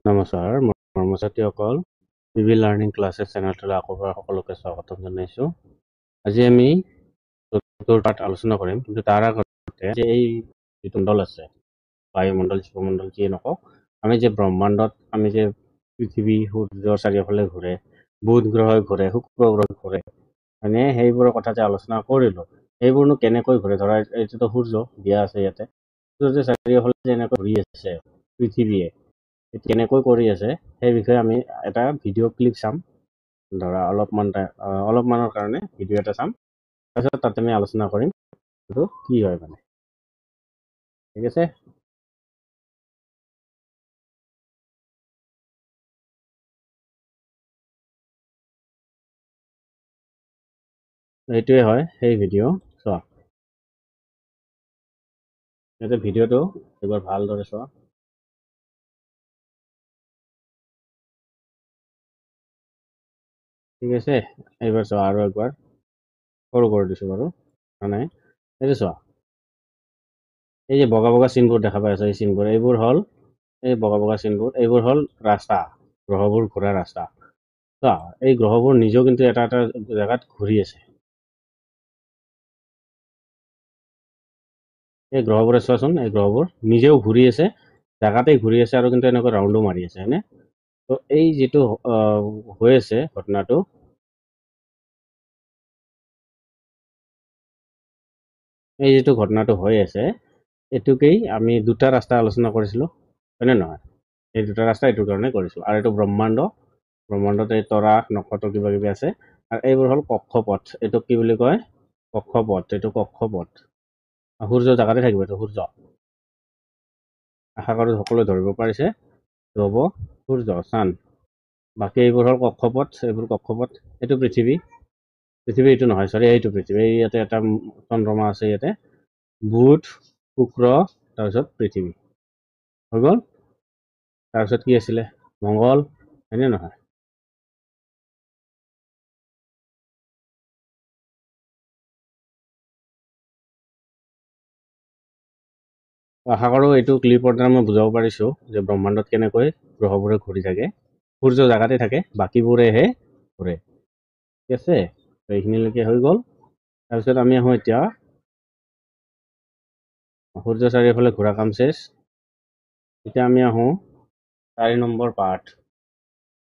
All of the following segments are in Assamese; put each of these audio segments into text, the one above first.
নমস্কাৰ, মই কৰ্মচাৰীসকল পিভি লাৰ্ণিং ক্লাছেছ চেনেলটোলৈ আকৌ এবাৰ সকলোকে স্বাগতম জনাইছোঁ। আজি আমি চতুৰ্থ আলোচনা কৰিম, কিন্তু তাৰ আগতে যে এই যিটো মণ্ডল আছে, বায়ুমণ্ডল, জীৱমণ্ডল যিয়ে নকওঁ, আমি যে ব্ৰহ্মাণ্ডত আমি যে পৃথিৱী সূৰ্যৰ চাৰিওফালে ঘূৰে, বুধ গ্ৰহই ঘূৰে, শুক্ৰ গ্ৰহ ঘূৰে, মানে সেইবোৰৰ কথা যে আলোচনা কৰিলোঁ, সেইবোৰনো কেনেকৈ ঘূৰে? ধৰা এইটোতো সূৰ্য দিয়া আছে ইয়াতে, সূৰ্যৰ চাৰিওফালে যেনেকৈ ঘূৰি আছে পৃথিৱীয়ে, কেনেকৈ কৰি আছে সেই বিষয়ে আমি এটা ভিডিঅ' ক্লিপ চাম। ধৰা অলপমানৰ কাৰণে ভিডিঅ' এটা চাম, তাৰপিছত তাতে আমি আলোচনা কৰিম এইটো কি হয় মানে। ঠিক আছে, এইটোৱে হয় সেই ভিডিঅ'। চোৱা, ইয়াতে ভিডিঅ'টো এবাৰ ভালদৰে চোৱা। ঠিক আছে, এইবাৰ চোৱা আৰু একবাৰ সৰু কৰি দিছোঁ বাৰু, মানে এইটো চোৱা, এই যে বগা বগা চিনবোৰ দেখা পাই আছা, এই চিনবোৰ, এইবোৰ হ'ল এই বগা বগা চিনবোৰ, এইবোৰ হ'ল ৰাস্তা, গ্ৰহবোৰ ঘূৰা ৰাস্তা। চোৱা, এই গ্ৰহবোৰ নিজেও কিন্তু এটা এটা জেগাত ঘূৰি আছে। এই গ্ৰহবোৰে চোৱাচোন, এই গ্ৰহবোৰ নিজেও ঘূৰি আছে, জেগাতেই ঘূৰি আছে, আৰু কিন্তু এনেকৈ ৰাউণ্ডো মাৰি আছে, হয়নে? তো এই যিটো হৈ আছে ঘটনাটো, এই যিটো ঘটনাটো হৈ আছে, এইটোকেই আমি দুটা ৰাস্তা আলোচনা কৰিছিলোঁ, হয়নে নহয়? এই দুটা ৰাস্তা এইটোৰ কাৰণে কৰিছোঁ। আৰু এইটো ব্ৰহ্মাণ্ডত এই তৰা নক্ষত্ৰ কিবা কিবি আছে, আৰু এইবোৰ হ'ল কক্ষপথ। এইটোক কি বুলি কয়? কক্ষপথ। এইটো কক্ষপথ। সূৰ্য জেগাতে থাকিব, এইটো সূৰ্য। আশা কৰোঁ সকলোৱে ধৰিব পাৰিছে, ৰ'ব সূৰ্য, চান। বাকী এইবোৰ হ'ল কক্ষপথ, এইবোৰ কক্ষপথ। এইটো পৃথিৱী এইটো নহয়, চৰি, এইটো পৃথিৱী। ইয়াতে এটা চন্দ্ৰমা আছে, ইয়াতে বুধ, শুক্ৰ, তাৰপিছত পৃথিৱী হৈ গ'ল। তাৰপিছত কি আছিলে? মংগল, হয়নে নহয়? আশা কৰোঁ এইটো ক্লিপৰ দ্বাৰা মই বুজাব পাৰিছোঁ যে ব্ৰহ্মাণ্ডত কেনেকৈ গ্ৰহবোৰে ঘূৰি থাকে। সূৰ্য জেগাতে থাকে, বাকীবোৰেহে ঘূৰে। ঠিক আছে, এইখিনিলৈকে হৈ গ'ল। তাৰপিছত আমি আহোঁ এতিয়া, সূৰ্য চাৰিওফালে ঘূৰা কাম চেচ। এতিয়া আমি আহোঁ 4 নম্বৰ পাৰ্ট।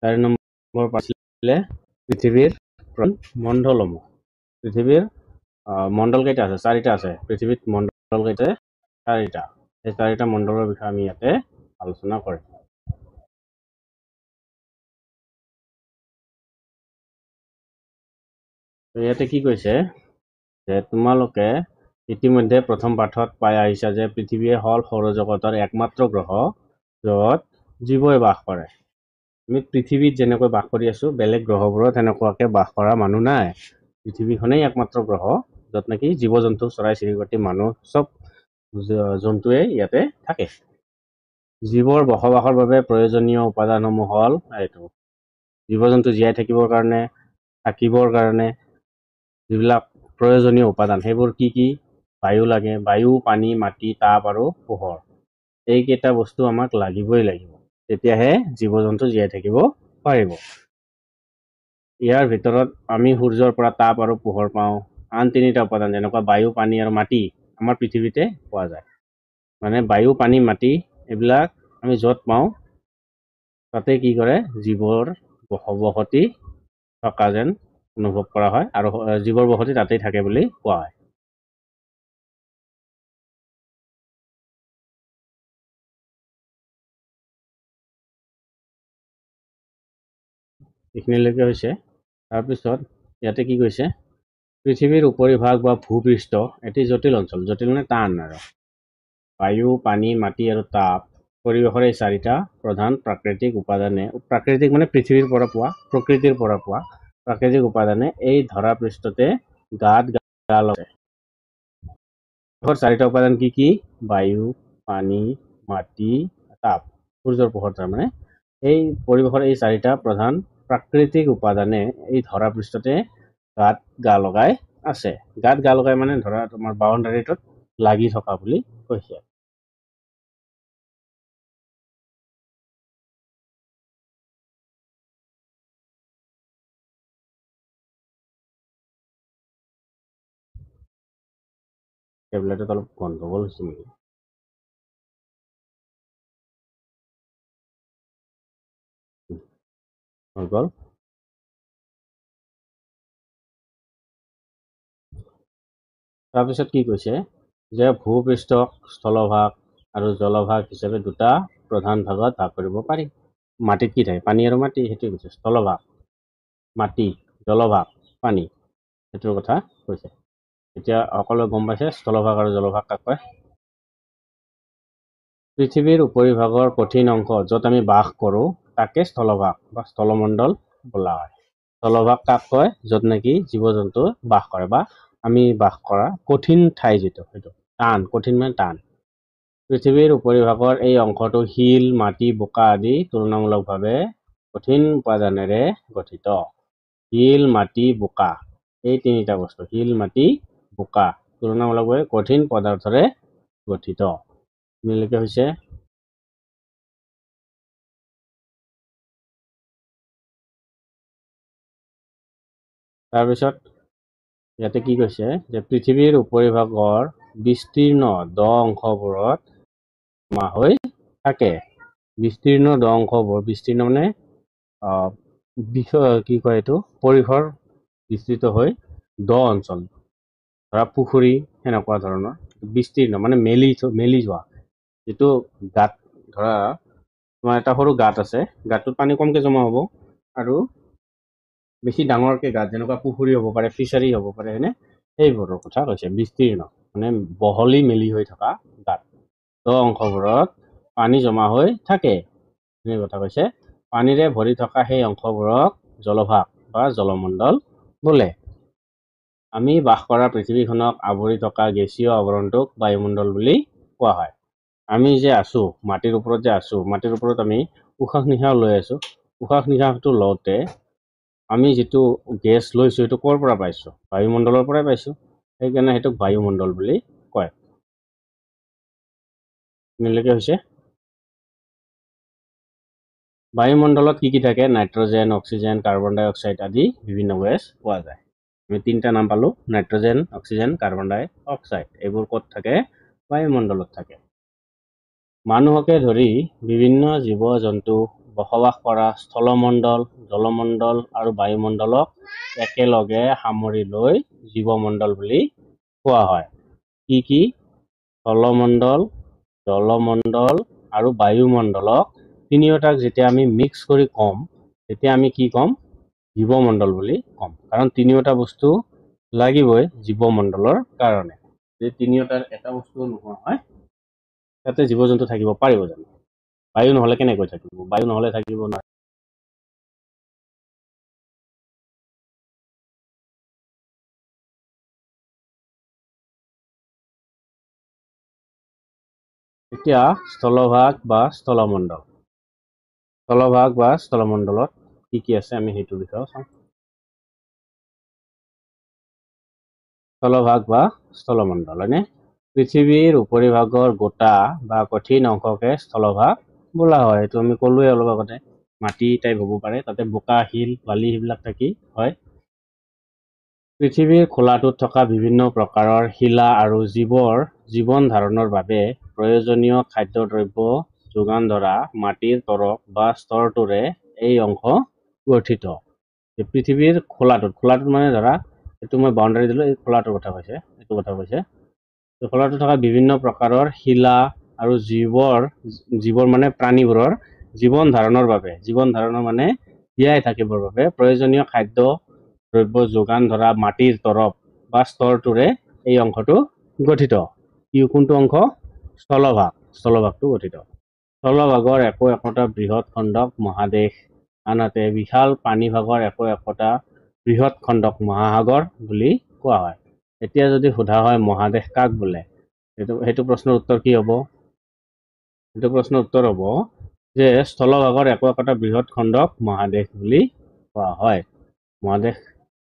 4 নম্বৰ পাৰ্ট আছিলে পৃথিৱীৰ মণ্ডলসমূহ। পৃথিৱীৰ মণ্ডল কেইটা আছে? 4টা আছে। পৃথিৱীত মণ্ডল কেইটা? 4টা। এই 4টা মণ্ডলৰ বিষয়ে আমি ইয়াতে আলোচনা কৰিম। ইয়াতে কি কৈছে যে তোমালোকে ইতিমধ্যে প্ৰথম পাঠত পাই আহিছা যে পৃথিৱীয়ে হ'ল সৌৰজগতৰ একমাত্ৰ গ্ৰহ য'ত জীৱই বাস কৰে। আমি পৃথিৱীত যেনেকৈ বাস কৰি আছোঁ, বেলেগ গ্ৰহবোৰত সেনেকুৱাকৈ বাস কৰা মানুহ নাই। পৃথিৱীখনেই একমাত্ৰ গ্ৰহ য'ত নেকি জীৱ জন্তু, চৰাই চিৰিকটি, মানুহ, চব জন্তুৱে ইয়াতে থাকে। জীৱৰ বসবাসৰ বাবে প্ৰয়োজনীয় উপাদানসমূহ হ'ল এইটো। জীৱ জন্তু জীয়াই থাকিবৰ কাৰণে, থাকিবৰ কাৰণে যিবিলাক প্ৰয়োজনীয় উপাদান, সেইবোৰ কি কি? বায়ু লাগে, বায়ু, পানী, মাটি, তাপ আৰু পোহৰ। এইকেইটা বস্তু আমাক লাগিবই লাগিব, তেতিয়াহে জীৱ জন্তু জীয়াই থাকিব পাৰিব। ইয়াৰ ভিতৰত আমি সূৰ্যৰ পৰা তাপ আৰু পোহৰ পাওঁ। আন 3টা উপাদান যেনেকুৱা বায়ু, পানী আৰু মাটি আমাৰ পৃথিৱীতে পোৱা যায়। মানে বায়ু, পানী, মাটি এইবিলাক আমি য'ত পাওঁ তাতে কি কৰে? জীৱৰ বসতি থকা যেন অনুভৱ কৰা হয়, আৰু জীৱৰ বসতি তাতেই থাকে বুলি কোৱা হয়। এইখিনিলৈকে হৈছে। তাৰপিছত ইয়াতে কি কৈছে? পৃথিৱীৰ উপৰিভাগ বা ভূপৃষ্ঠ এটি জটিল অঞ্চল। জটিল মানে টান আৰু। বায়ু, পানী, মাটি আৰু তাপ, পৰিৱেশৰ এই 4টা প্ৰধান প্ৰাকৃতিক উপাদানে, প্ৰাকৃতিক মানে পৃথিৱীৰ পৰা পোৱা, প্ৰকৃতিৰ পৰা পোৱা প্ৰাকৃতিক উপাদানে এই ধৰা পৃষ্ঠতে গাত গা লগায়। 4টা উপাদান কি কি? বায়ু, পানী, মাটি, তাপ, সূৰ্যৰ পোহৰ। তাৰমানে এই পৰিৱেশৰ এই 4টা প্ৰধান প্ৰাকৃতিক উপাদানে এই ধৰা পৃষ্ঠতে গাত গা লগাই আছে। গাত গা লগাই মানে ধৰা তোমাৰ বাউণ্ডাৰীটোত লাগি থকা বুলি কৈছে। টেবলেটত অলপ গণ্ডগোল হৈছে নেকি? হৈ গ'ল। তাৰপিছত কি কৈছে যে ভূপৃষ্ঠক স্থলভাগ আৰু জলভাগ হিচাপে দুটা প্ৰধান ভাগত ভাগ কৰিব পাৰি। মাটিত কি থাকে? পানী আৰু মাটি, সেইটোৱে কৈছে। স্থলভাগ মাটি, জলভাগ পানী, সেইটোৰ কথা কৈছে। এতিয়া সকলোৱে গম পাইছে স্থলভাগ আৰু জলভাগ কাক কয়? পৃথিৱীৰ উপৰিভাগৰ কঠিন অংশ য'ত আমি বাস কৰোঁ তাকে স্থলভাগ বা স্থলমণ্ডল বোলা হয়। স্থলভাগ কাক কয়? য'ত নেকি জীৱ জন্তু বাস কৰে বা আমি বাস কৰা কঠিন ঠাই যিটো, সেইটো টান, কঠিন মানে টান। পৃথিৱীৰ উপৰিভাগৰ এই অংশটো শিল, মাটি, বোকা আদি তুলনামূলকভাৱে কঠিন উপাদানেৰে গঠিত। শিল, মাটি, বোকা, এই তিনিটা বস্তু, শিল, মাটি, বোকা তুলনামূলকভাৱে কঠিন পদাৰ্থৰে গঠিত। মিলিকে হৈছে তাৰপিছত ইয়াতে কি কৈছে যে পৃথিৱীৰ উপৰিভাগৰ বিস্তীৰ্ণ দ অংশবোৰত জমা হৈ থাকে। বিস্তীৰ্ণ দ অংশবোৰ, বিস্তীৰ্ণ মানে কি কয় এইটো, পৰিসৰ বিস্তৃত হৈ দ অঞ্চল, ধৰা পুখুৰী সেনেকুৱা ধৰণৰ বিস্তীৰ্ণ মানে মেলি যোৱা, যিটো গাঁত, ধৰা তোমাৰ এটা সৰু গাঁত আছে, গাঁতটোত পানী কমকে জমা হ'ব আৰু বেছি ডাঙৰকে গাঁত, যেনেকুৱা পুখুৰী হ'ব পাৰে, ফিচাৰী হ'ব পাৰে, হয়নে? সেইবোৰৰ কথা কৈছে। বিস্তীৰ্ণ মানে বহলি মেলি হৈ থকা গাঁত, দ অংশবোৰত পানী জমা হৈ থাকে, সেই কথা কৈছে। পানীৰে ভৰি থকা সেই অংশবোৰক জলভাগ বা জলমণ্ডল বোলে। আমি বাস কৰা পৃথিৱীখনক আৱৰি থকা গেছীয় আৱৰণটোক বায়ুমণ্ডল বুলি কোৱা হয়। আমি যে আছো মাটিৰ ওপৰত যে আছো, মাটিৰ ওপৰত আমি উশাহ নিশাহ লৈ আছো, উশাহ নিশাহটো লওঁতে আমি যিটো গেছ লৈছো সেইটো ক'ৰ পৰা পাইছো? বায়ুমণ্ডলৰ পৰাই পাইছো, সেইকাৰণে সেইটোক বায়ুমণ্ডল বুলি কয়। এনেলৈকে হৈছে। বায়ুমণ্ডলত কি কি থাকে? নাইট্ৰজেন, অক্সিজেন, কাৰ্বন ডাই অক্সাইড আদি বিভিন্ন গেছ পোৱা যায়। আমি তিনিটা নাম পালো, নাইট্ৰজেন, অক্সিজেন, কাৰ্বন ডাই অক্সাইড। এইবোৰ ক'ত থাকে? বায়ুমণ্ডলত থাকে। মানুহকে ধৰি বিভিন্ন জীৱ জন্তু বসবাস কৰা স্থলমণ্ডল, জলমণ্ডল আৰু বায়ুমণ্ডলক একেলগে সামৰি লৈ জীৱমণ্ডল বুলি কোৱা হয়। কি কি? স্থলমণ্ডল, জলমণ্ডল আৰু বায়ুমণ্ডলক তিনিওটাক যেতিয়া আমি মিক্স কৰি ক'ম, তেতিয়া আমি কি ক'ম? জীৱমণ্ডল বুলি ক'ম। কাৰণ তিনিওটা বস্তু লাগিবই জীৱমণ্ডলৰ কাৰণে। যদি তিনিওটাৰ এটা বস্তু নোহোৱা হয়, তাতে জীৱ জন্তু থাকিব পাৰিব জানো? বায়ু নহ'লে কেনেকৈ থাকিব? বায়ু নহ'লে থাকিব নোৱাৰে। এতিয়া স্থলভাগ বা স্থলমণ্ডল, স্থলভাগ বা স্থলমণ্ডলত কি কি আছে আমি সেইটো বিষয়ে চাওঁ। স্থলভাগ বা স্থলমণ্ডল, হয়নে? পৃথিৱীৰ উপৰিভাগৰ গোটা বা কঠিন অংশকে স্থলভাগ বোলা হয়। এইটো আমি ক'লোৱে অলপ আগতে, মাটি টাইপ হ'ব পাৰে, তাতে বোকা, শিল, বালি সেইবিলাক থাকি হয়। পৃথিৱীৰ খোলাটোত থকা বিভিন্ন প্ৰকাৰৰ শিলা আৰু জীৱৰ জীৱন ধাৰণৰ বাবে প্ৰয়োজনীয় খাদ্যদ্ৰব্য যোগান ধৰা মাটিৰ তৰপ বা স্তৰটোৰে এই অংশ গঠিত। পৃথিৱীৰ খোলাটোত মানে ধৰা এইটো মই বাউণ্ডাৰী দিলো, এই খোলাটোৰ কথা কৈছে, এইটো কথা কৈছে। খোলাটোত থকা বিভিন্ন প্ৰকাৰৰ শিলা আৰু জীৱৰ মানে প্ৰাণীবোৰৰ জীৱন ধাৰণৰ বাবে, জীৱন ধাৰণৰ মানে জীয়াই থাকিবৰ বাবে প্ৰয়োজনীয় খাদ্য দ্ৰব্য যোগান ধৰা মাটিৰ তৰপ বা স্তৰটোৰে এই অংশটো গঠিত। কোনটো অংশ? স্থলভাগ, স্থলভাগটো গঠিত। স্থলভাগৰ একো একোটা বৃহৎ খণ্ডক মহাদেশ, আনহাতে বিশাল পানীভাগৰ একো একোটা বৃহৎ খণ্ডক মহাসাগৰ বুলি কোৱা হয়। এতিয়া যদি সোধা হয় মহাদেশ কাক বোলে, সেইটো প্ৰশ্নৰ উত্তৰ কি হ'ব? সেইটো প্ৰশ্নৰ উত্তৰ হ'ব যে স্থলভাগৰ একো একোটা বৃহৎ খণ্ডক মহাদেশ বুলি কোৱা হয়। মহাদেশ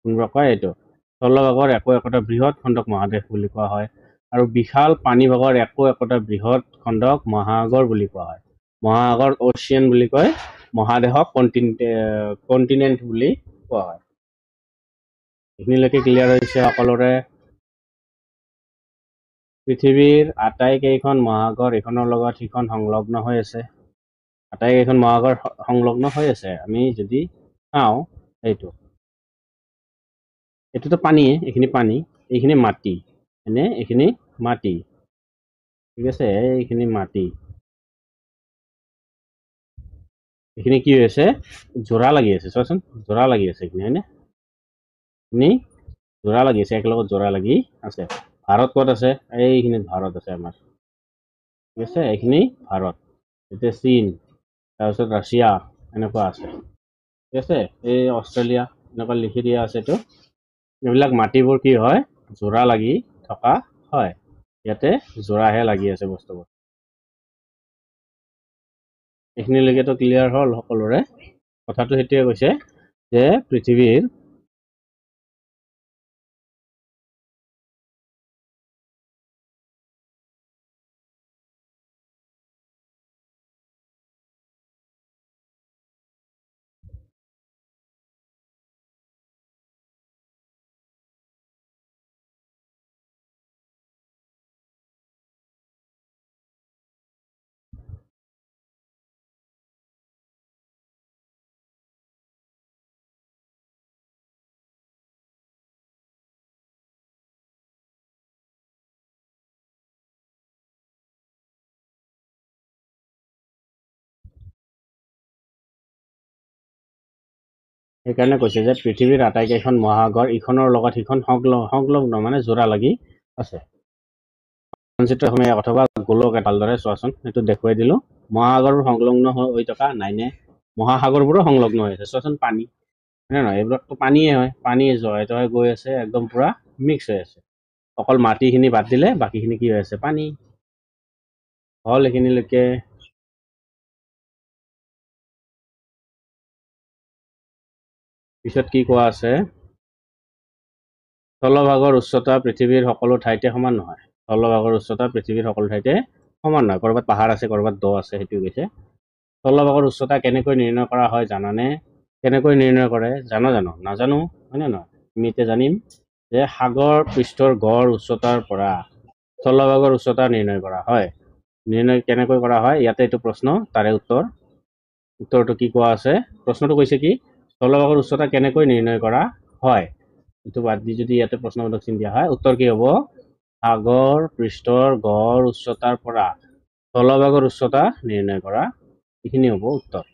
কোনবোৰ কয়? এইটো স্থলভাগৰ একো একোটা বৃহৎ খণ্ডক মহাদেশ বুলি কোৱা হয়। আৰু বিশাল পানীভাগৰ একো একোটা বৃহৎ খণ্ডক মহাসাগৰ বুলি কোৱা হয়। মহাসাগৰ অচিয়ান বুলি কয়, মহাদেশক কণ্টিনেণ্ট বুলি কোৱা হয়। এইখিনিলৈকে ক্লিয়াৰ হৈছে সকলোৰে? পৃথিৱীৰ আটাইকেইখন মহাসাগৰ ইখনৰ লগত সিখন সংলগ্ন হৈ আছে। আটাইকেইখন মহাসাগৰ সংলগ্ন হৈ আছে। আমি যদি চাওঁ এইটোতো পানীয়ে, এইখিনি পানী, এইখিনি মাটি, এনে এইখিনি মাটি, ঠিক আছে, এইখিনি মাটি, এইখিনি কি হৈ আছে, জোৰা লাগি আছে, চোৱাচোন জোৰা লাগি আছে এইখিনি, হয়নে? এইখিনি জোৰা লাগি আছে, একেলগত জোৰা লাগি আছে। ভাৰত ক'ত আছে? এইখিনিত ভাৰত আছে আমাৰ, ঠিক আছে, এইখিনি ভাৰত, এতিয়া চীন, তাৰপিছত ৰাছিয়া, এনেকুৱা আছে, ঠিক আছে, এই অষ্ট্ৰেলিয়া, এনেকুৱা লিখি দিয়া আছে। এইটো এইবিলাক মাটিবোৰ কি হয়, জোৰা লাগি থকা হয়। ইয়াতে জোৰাহে লাগি আছে বস্তুবোৰ। এইখিনিলৈকেতো ক্লিয়াৰ হ'ল সকলোৰে। কথাটো সেইটোৱে কৈছে যে পৃথিৱীৰ সেইকাৰণে কৈছে যে পৃথিৱীৰ আটাইকেইখন মহাসাগৰ ইখনৰ লগত সিখন সংলগ্ন মানে জোৰা লাগি আছে। মানচিত্ৰ সময় অথবা গোলকে ভালদৰে চোৱাচোন, এইটো দেখুৱাই দিলো। মহাসাগৰবোৰ সংলগ্ন হৈ থকা নাইনে? মহাসাগৰবোৰো সংলগ্ন হৈ আছে, চোৱাচোন পানী, হয়নে নহয়? এইবিলাকতো পানীয়ে হয়, পানী জহাই জহাই গৈ আছে, একদম পুৰা মিক্স হৈ আছে। অকল মাটিখিনি বাদ দিলে বাকীখিনি কি হৈ আছে, পানী। হল এইখিনিলৈকে। পিছত কি কোৱা আছে, স্থলভাগৰ উচ্চতা পৃথিৱীৰ সকলো ঠাইতে সমান নহয়। স্থলভাগৰ উচ্চতা পৃথিৱীৰ সকলো ঠাইতে সমান নহয়, ক'ৰবাত পাহাৰ আছে, ক'ৰবাত দ আছে, সেইটো কৈছে। স্থলভাগৰ উচ্চতা কেনেকৈ নিৰ্ণয় কৰা হয় জানানে? কেনেকৈ নিৰ্ণয় কৰে জানো? নাজানো, হয়নে নহয়? আমি এতিয়া জানিম যে সাগৰ পৃষ্ঠৰ গড় উচ্চতাৰ পৰা স্থলভাগৰ উচ্চতা নিৰ্ণয় কৰা হয়। নিৰ্ণয় কেনেকৈ কৰা হয়? ইয়াতে এইটো প্ৰশ্ন, তাৰে উত্তৰটো কি কোৱা আছে? প্ৰশ্নটো কৈছে কি, স্থলভাগৰ উচ্চতা কেনেকৈ নিৰ্ণয় কৰা হয়? এইটো বাদ দি যদি ইয়াতে প্ৰশ্নবোধক চিন দিয়া হয়, উত্তৰ কি হ'ব? সাগৰ পৃষ্ঠৰ গড় উচ্চতাৰ পৰা স্থলভাগৰ উচ্চতা নিৰ্ণয় কৰা, এইখিনি হ'ব উত্তৰ।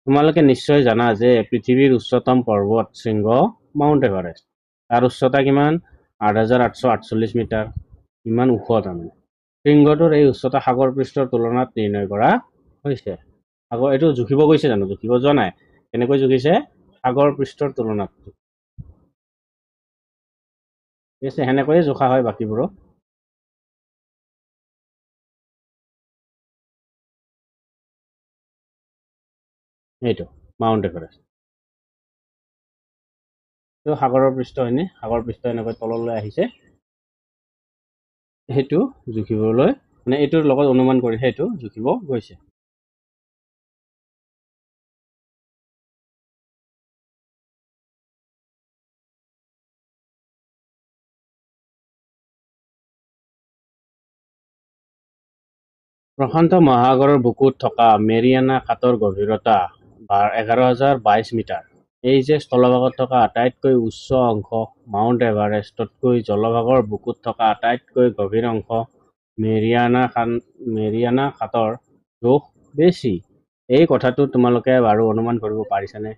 তোমালোকে নিশ্চয় জানা যে পৃথিৱীৰ উচ্চতম পৰ্বত শৃংগ মাউণ্ট এভাৰেষ্ট। তাৰ উচ্চতা কিমান? ৮,৮৪৮ মিটাৰ। ইমান ওখ তাৰমানে। শৃংগটোৰ এই উচ্চতা সাগৰ পৃষ্ঠৰ তুলনাত নিৰ্ণয় কৰা হৈছে। এইটো জুখিব গৈছে জানো? জুখিব যোৱা নাই। কেনেকৈ জুখিছে? সাগৰ পৃষ্ঠৰ তুলনাত, ঠিক আছে, সেনেকৈয়ে জোখা হয় বাকীবোৰো। এইটো মাউণ্ট এভাৰেষ্ট, এইটো সাগৰৰ পৃষ্ঠ, হয়নে? সাগৰ পৃষ্ঠ এনেকৈ তললৈ আহিছে, সেইটো জুখিবলৈ, মানে এইটোৰ লগত অনুমান কৰি সেইটো জুখিব গৈছে। প্ৰশান্ত মহাসাগৰৰ বুকুত থকা মেৰিয়ানা খাতৰ গভীৰতা 11,022 মিটাৰ। এই যে স্থলভাগত থকা আটাইতকৈ উচ্চ অংশ মাউণ্ট এভাৰেষ্টতকৈ জলভাগৰ বুকুত থকা আটাইতকৈ গভীৰ অংশ মেৰিয়ানা খাতৰ জোখ বেছি। এই কথাটো তোমালোকে বাৰু অনুমান কৰিব পাৰিছানে?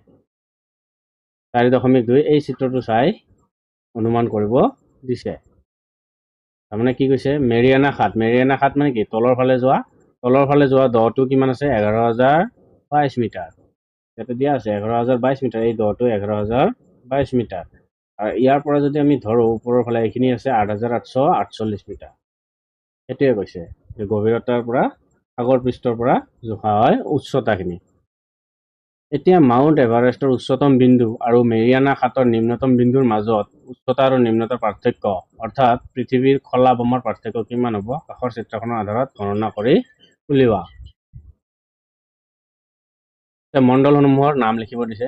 4.2 এই চিত্ৰটো চাই অনুমান কৰিব দিছে। তাৰমানে কি কৈছে, মেৰিয়ানা খাত মানে কি, তলৰ ফালে যোৱা দটো কিমান আছে? 11,022 মিটাৰ। ইয়াতে দিয়া আছে 11,022 মিটাৰ, এই দটো 11,022 মিটাৰ। আৰু ইয়াৰ পৰা যদি আমি ধৰো ওপৰৰ ফালে এইখিনি আছে 8,848 মিটাৰ। সেইটোৱে কৈছে যে গভীৰতাৰ পৰা সাগৰ পৃষ্ঠৰ পৰা জোখা হয় উচ্চতাখিনি। এতিয়া মাউণ্ট এভাৰেষ্টৰ উচ্চতম বিন্দু আৰু মেৰিয়ানা খাতৰ নিম্নতম বিন্দুৰ মাজত উচ্চতা আৰু নিম্নতাৰ পাৰ্থক্য, অৰ্থাৎ পৃথিৱীৰ খলা বমৰ পাৰ্থক্য কিমান হ'ব? কাষৰ চিত্ৰখনৰ আধাৰত গণনা কৰি উলিওৱা। মণ্ডলসমূহৰ নাম লিখিব দিছে।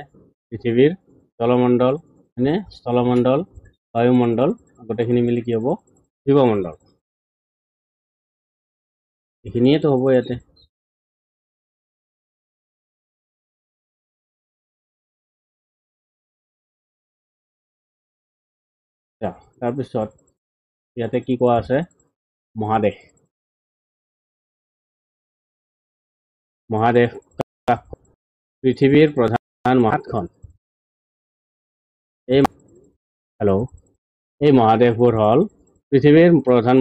পৃথিৱীৰ জলমণ্ডল, স্থলমণ্ডল, বায়ুমণ্ডল, গোটেইখিনি মিলি কি হ'ব? জীৱমণ্ডল। এইখিনিয়েতো হ'ব ইয়াতে। তাৰপিছত ইয়াতে কি কোৱা আছে? মহাদেশ। মহাদেশ পৃথিৱীৰ প্ৰধান মহাদেশখন। এই মহাদেশবোৰ হ'ল পৃথিৱীৰ প্ৰধান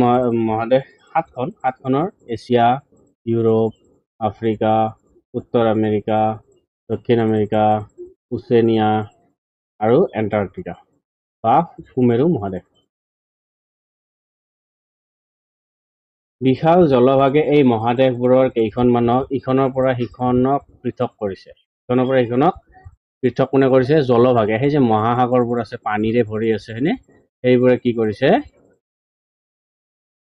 মহাদেশ সাতখনৰ এছিয়া, ইউৰোপ, আফ্ৰিকা, উত্তৰ আমেৰিকা, দক্ষিণ আমেৰিকা, ওচেনিয়া আৰু এণ্টাৰ্কটিকা বা সুমেৰু মহাদেশ। বিশাল জলভাগে এই মহাদেশবোৰৰ কেইখনমানক ইখনৰ পৰা সিখনক পৃথক কৰিছে। ইখনৰ পৰা সিখনক পৃথক কোনে কৰিছে? জলভাগে। সেই যে মহাসাগৰবোৰ আছে, পানীৰে ভৰি আছে, হয়নে? সেইবোৰে কি কৰিছে?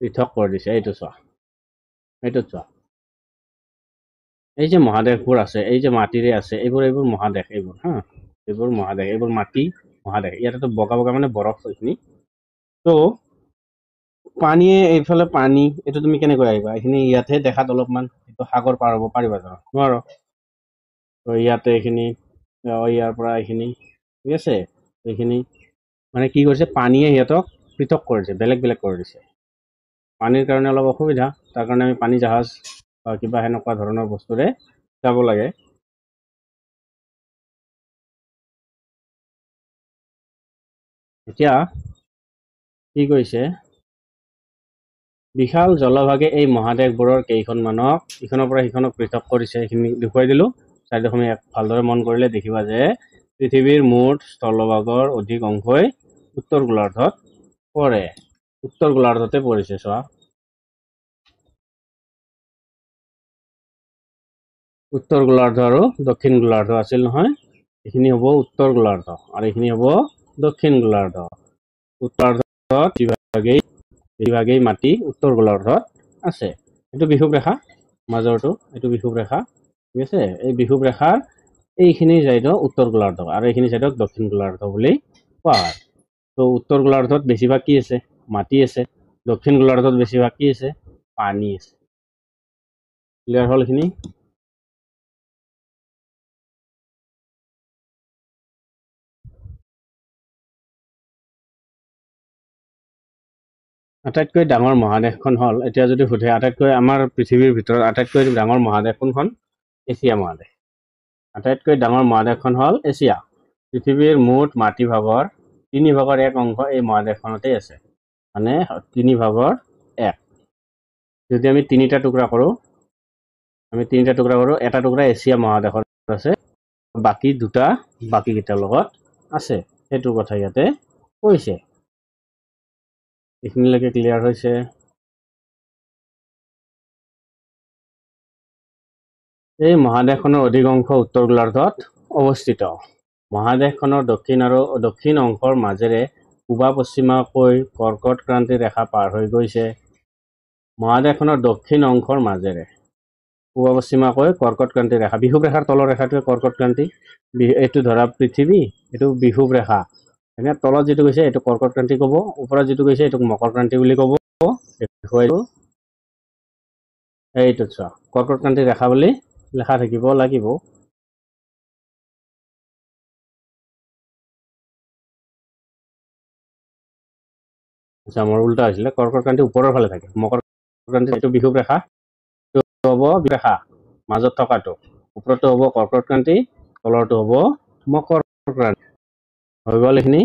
পৃথক কৰি দিছে। এইটোত চোৱা। এই যে মহাদেশবোৰ আছে, এই যে মাটিৰে আছে, এইবোৰ মহাদেশ, এইবোৰ হা, এইবোৰ মহাদেশ, এইবোৰ মাটি মহাদেশ। ইয়াতেতো বগা বগা মানে বৰফ এইখিনি। তো পানীয়ে এইফালে পানী, এইটো তুমি কেনেকৈ আহিবা? এইখিনি ইয়াতহে দেখাত অলপমান সাগৰ পাৰ হ'ব পাৰিবা জানো? নোৱাৰো। তো ইয়াতে এইখিনি, ইয়াৰ পৰা এইখিনি, ঠিক আছে? এইখিনি মানে কি কৰিছে? পানীয়ে সিহঁতক পৃথক কৰিছে, বেলেগ বেলেগ কৰি দিছে। পানীৰ কাৰণে অলপ অসুবিধা, তাৰ কাৰণে আমি পানী জাহাজ বা কিবা সেনেকুৱা ধৰণৰ বস্তুৰে যাব লাগে। এতিয়া কি কৈছে? বিশাল জলভাগে এই মহাদেশবোৰৰ কেইখনমানক ইখনৰ পৰা সিখনক পৃথক কৰিছে। এইখিনি দেখুৱাই দিলোঁ। চাৰিওফালে ভালদৰে মন কৰিলে দেখিবা যে পৃথিৱীৰ মুঠ স্থলভাগৰ অধিক অংশই উত্তৰ গোলাৰ্ধত পৰে। উত্তৰ গোলাৰ্ধতে পৰিছে। চোৱা, উত্তৰ গোলাৰ্ধ আৰু দক্ষিণ গোলাৰ্ধ আছিল নহয়। এইখিনি হ'ব উত্তৰ গোলাৰ্ধ আৰু এইখিনি হ'ব দক্ষিণ গোলাৰ্ধ। উত্তৰাৰ্ধত বেছিভাগেই মাটি উত্তৰ গোলাৰ্ধত আছে। এইটো বিষুৱ ৰেখা মাজৰটো, এইটো বিষুৱ ৰেখা, ঠিক আছে? এই বিষুৱ ৰেখাৰ এইখিনি ছাইডক উত্তৰ গোলাৰ্ধ আৰু এইখিনি ছাইডক দক্ষিণ গোলাৰ্ধ বুলি কোৱা হয়। তো উত্তৰ গোলাৰ্ধত বেছিভাগ কি আছে? মাটি আছে। দক্ষিণ গোলাৰ্ধত বেছিভাগ কি আছে? পানী আছে। ক্লিয়াৰ হ'ল এইখিনি? আটাইতকৈ ডাঙৰ মহাদেশখন হ'ল, এতিয়া যদি সোধে আমাৰ পৃথিৱীৰ ভিতৰত আটাইতকৈ ডাঙৰ মহাদেশ কোনখন? এছিয়া মহাদেশ। আটাইতকৈ ডাঙৰ মহাদেশখন হ'ল এছিয়া। পৃথিৱীৰ মুঠ মাটিভাগৰ 1/3 অংশ এই মহাদেশখনতেই আছে, মানে 1/3। যদি আমি তিনিটা টুকুৰা কৰোঁ, এটা টুকুৰা এছিয়া মহাদেশত আছে, বাকী দুটা বাকীকেইটাৰ লগত আছে। সেইটো কথা ইয়াতে কৈছে। এইখিনিলৈকে ক্লিয়াৰ হৈছে? এই মহাদেশখনৰ অধিক অংশ উত্তৰ গোলাৰ্ধত অৱস্থিত। মহাদেশখনৰ দক্ষিণ অংশৰ মাজেৰে পূবা পশ্চিমাকৈ কৰ্কট ক্ৰান্তি ৰেখা পাৰ হৈ গৈছে। মহাদেশখনৰ দক্ষিণ অংশৰ মাজেৰে পূবা পশ্চিমাকৈ কৰ্কট ক্ৰান্তি ৰেখা, বিষুৱ ৰেখাৰ তলৰ ৰেখাটোৱে কৰ্কট ক্ৰান্তি, এইটো ধৰা পৃথিৱী, এইটো বিষুৱ ৰেখা। এনে তলত যিটো গৈছে এইটো কৰ্কট ক্ৰান্তি ক'ব, ওপৰত যিটো গৈছে এইটোক মকৰ ক্ৰান্তি বুলি ক'ব। এইটোত চোৱা, কৰ্কট ক্ৰান্তি ৰেখা বুলি লেখা থাকিব লাগিব। আচ্ছা, মোৰ উল্টা হৈছিলে। কৰ্কট ক্ৰান্তি ওপৰৰ ফালে থাকে, মকৰ ক্ৰান্তি এইটো বিষুৱ ৰেখা, হ'ব ৰেখা মাজত থকাটো, ওপৰতো হ'ব কৰ্কট ক্ৰান্তি, তলৰটো হ'ব মকৰ ক্ৰান্তি। হৈ গ'ল এইখিনি?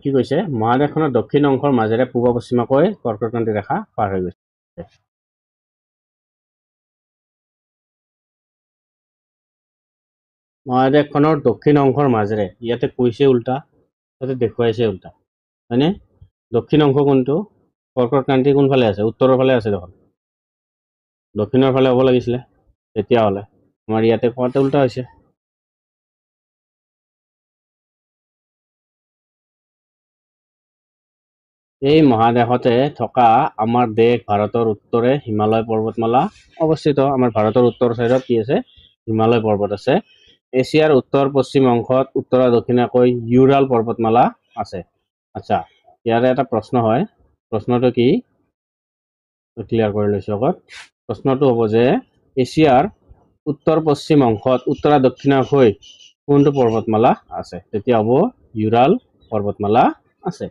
কি কৈছে? মহাদেশখনৰ দক্ষিণ অংশৰ মাজেৰে পূবা পশ্চিমাকৈ কৰ্কট ক্ৰান্তি ৰেখা পাৰ হৈ গৈছে। মহাদেশখনৰ দক্ষিণ অংশৰ মাজেৰে, ইয়াতে কৈছে উল্টা, তাতে দেখুৱাইছে উল্টা, হয়নে? দক্ষিণ অংশ কোনটো? কৰ্কট ক্ৰান্তি কোনফালে আছে? উত্তৰৰ ফালে আছে দেখোন, দক্ষিণৰ ফালে হ'ব লাগিছিলে। তেতিয়াহ'লে আমাৰ ইয়াতে কোৱাতে উল্টা হৈছে। এই মহাদেশতে থকা আমাৰ দেশ ভাৰতৰ উত্তৰে হিমালয় পৰ্বতমালা অৱস্থিত। আমাৰ ভাৰতৰ উত্তৰ চাইডত কি আছে? হিমালয় পৰ্বত আছে। এছিয়াৰ উত্তৰ পশ্চিম অংশত উত্তৰ দক্ষিণাকৈ ইউৰাল পৰ্বতমালা আছে। আচ্ছা, ইয়াৰে এটা প্ৰশ্ন হয়, প্ৰশ্নটো কি ক্লিয়াৰ কৰি লৈছো আগত। প্ৰশ্নটো হ'ব যে এছিয়াৰ উত্তৰ পশ্চিম অংশত উত্তৰ দক্ষিণাকৈ কোনটো পৰ্বতমালা আছে? তেতিয়া হ'ব ইউৰাল পৰ্বতমালা আছে।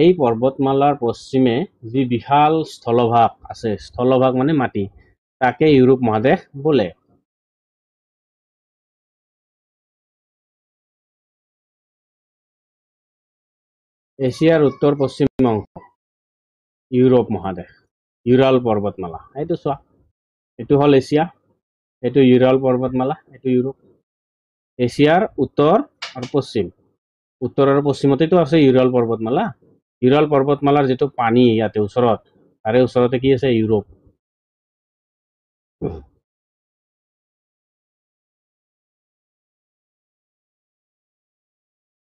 এই পৰ্বতমালাৰ পশ্চিমে যি বিশাল স্থলভাগ আছে, স্থলভাগ মানে মাটি, তাকে ইউৰোপ মহাদেশ বোলে। এছিয়াৰ উত্তৰ পশ্চিম অংশ ইউৰোপ মহাদেশ, ইউৰাল পৰ্বতমালা। এইটো চোৱা, এইটো হ'ল এছিয়া, এইটো ইউৰাল পৰ্বতমালা, এইটো ইউৰোপ। এছিয়াৰ উত্তৰ আৰু পশ্চিম, উত্তৰ আৰু পশ্চিমতেতো আছে ইউৰাল পৰ্বতমালা। ইউৰাল পৰ্বতমালাৰ যিটো পানী ইয়াতে ওচৰত, তাৰে ওচৰতে কি আছে? ইউৰোপ।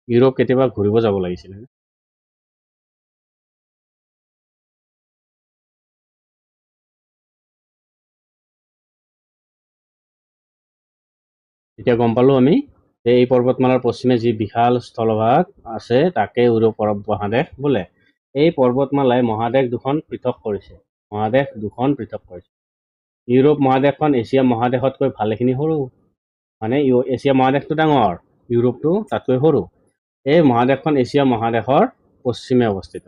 ইউৰোপ কেতিয়াবা ঘূৰিব যাব লাগিছিল। এতিয়া গম পালো আমি যে এই পৰ্বতমালাৰ পশ্চিমে যি বিশাল স্থলভাগ আছে তাকে ইউৰোপ মহাদেশ বোলে। এই পৰ্বতমালাই মহাদেশ দুখন পৃথক কৰিছে। মহাদেশ দুখন পৃথক কৰিছে। ইউৰোপ মহাদেশখন এছিয়া মহাদেশতকৈ ভালেখিনি সৰু। মানে এছিয়া মহাদেশটো ডাঙৰ, ইউৰোপটো তাতকৈ সৰু। এই মহাদেশখন এছিয়া মহাদেশৰ পশ্চিমে অৱস্থিত।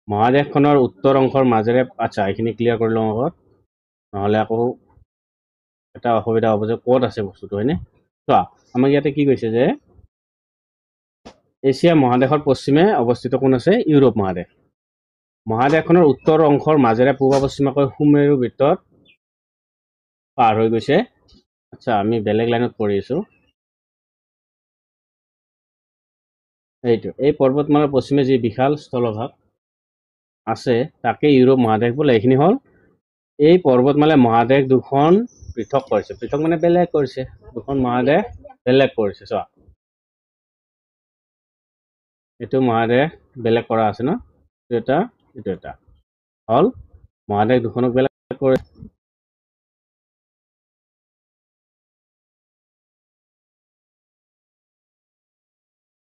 মহাদেশখনৰ উত্তৰ অংশৰ মাজেৰে, আচ্ছা এইখিনি ক্লিয়াৰ কৰি লওঁ আগত, নহ'লে আকৌ এটা অসুবিধা হ'ব যে ক'ত আছে বস্তুটো, হয়নে? চোৱা, আমাক ইয়াতে কি কৈছে যে এছিয়া মহাদেশৰ পশ্চিমে অৱস্থিত কোন আছে? ইউৰোপ মহাদেশ। মহাদেশখনৰ উত্তৰ অংশৰ মাজেৰে পূব পশ্চিমকৈ সুমেৰু বৃত্তত পাৰ হৈ গৈছে। আচ্ছা, আমি বেলেগ লাইনত পঢ়ি আছো। এইটো এই পৰ্বতমালাৰ পশ্চিমে যি বিশাল স্থলভাগ আছে তাকে ইউৰোপ মহাদেশ বোলে। এইখিনি হ'ল এই পৰ্বতমালাই মহাদেশ দুখন পৃথক কৰিছে। পৃথক মানে বেলেগ কৰিছে, দুখন মহাদেশ বেলেগ কৰিছে। চোৱা, এইটো মহাদেশ বেলেগ কৰা আছে ন, এইটো এটা হ'ল মহাদেশ দুখনক বেলেগ কৰিছে।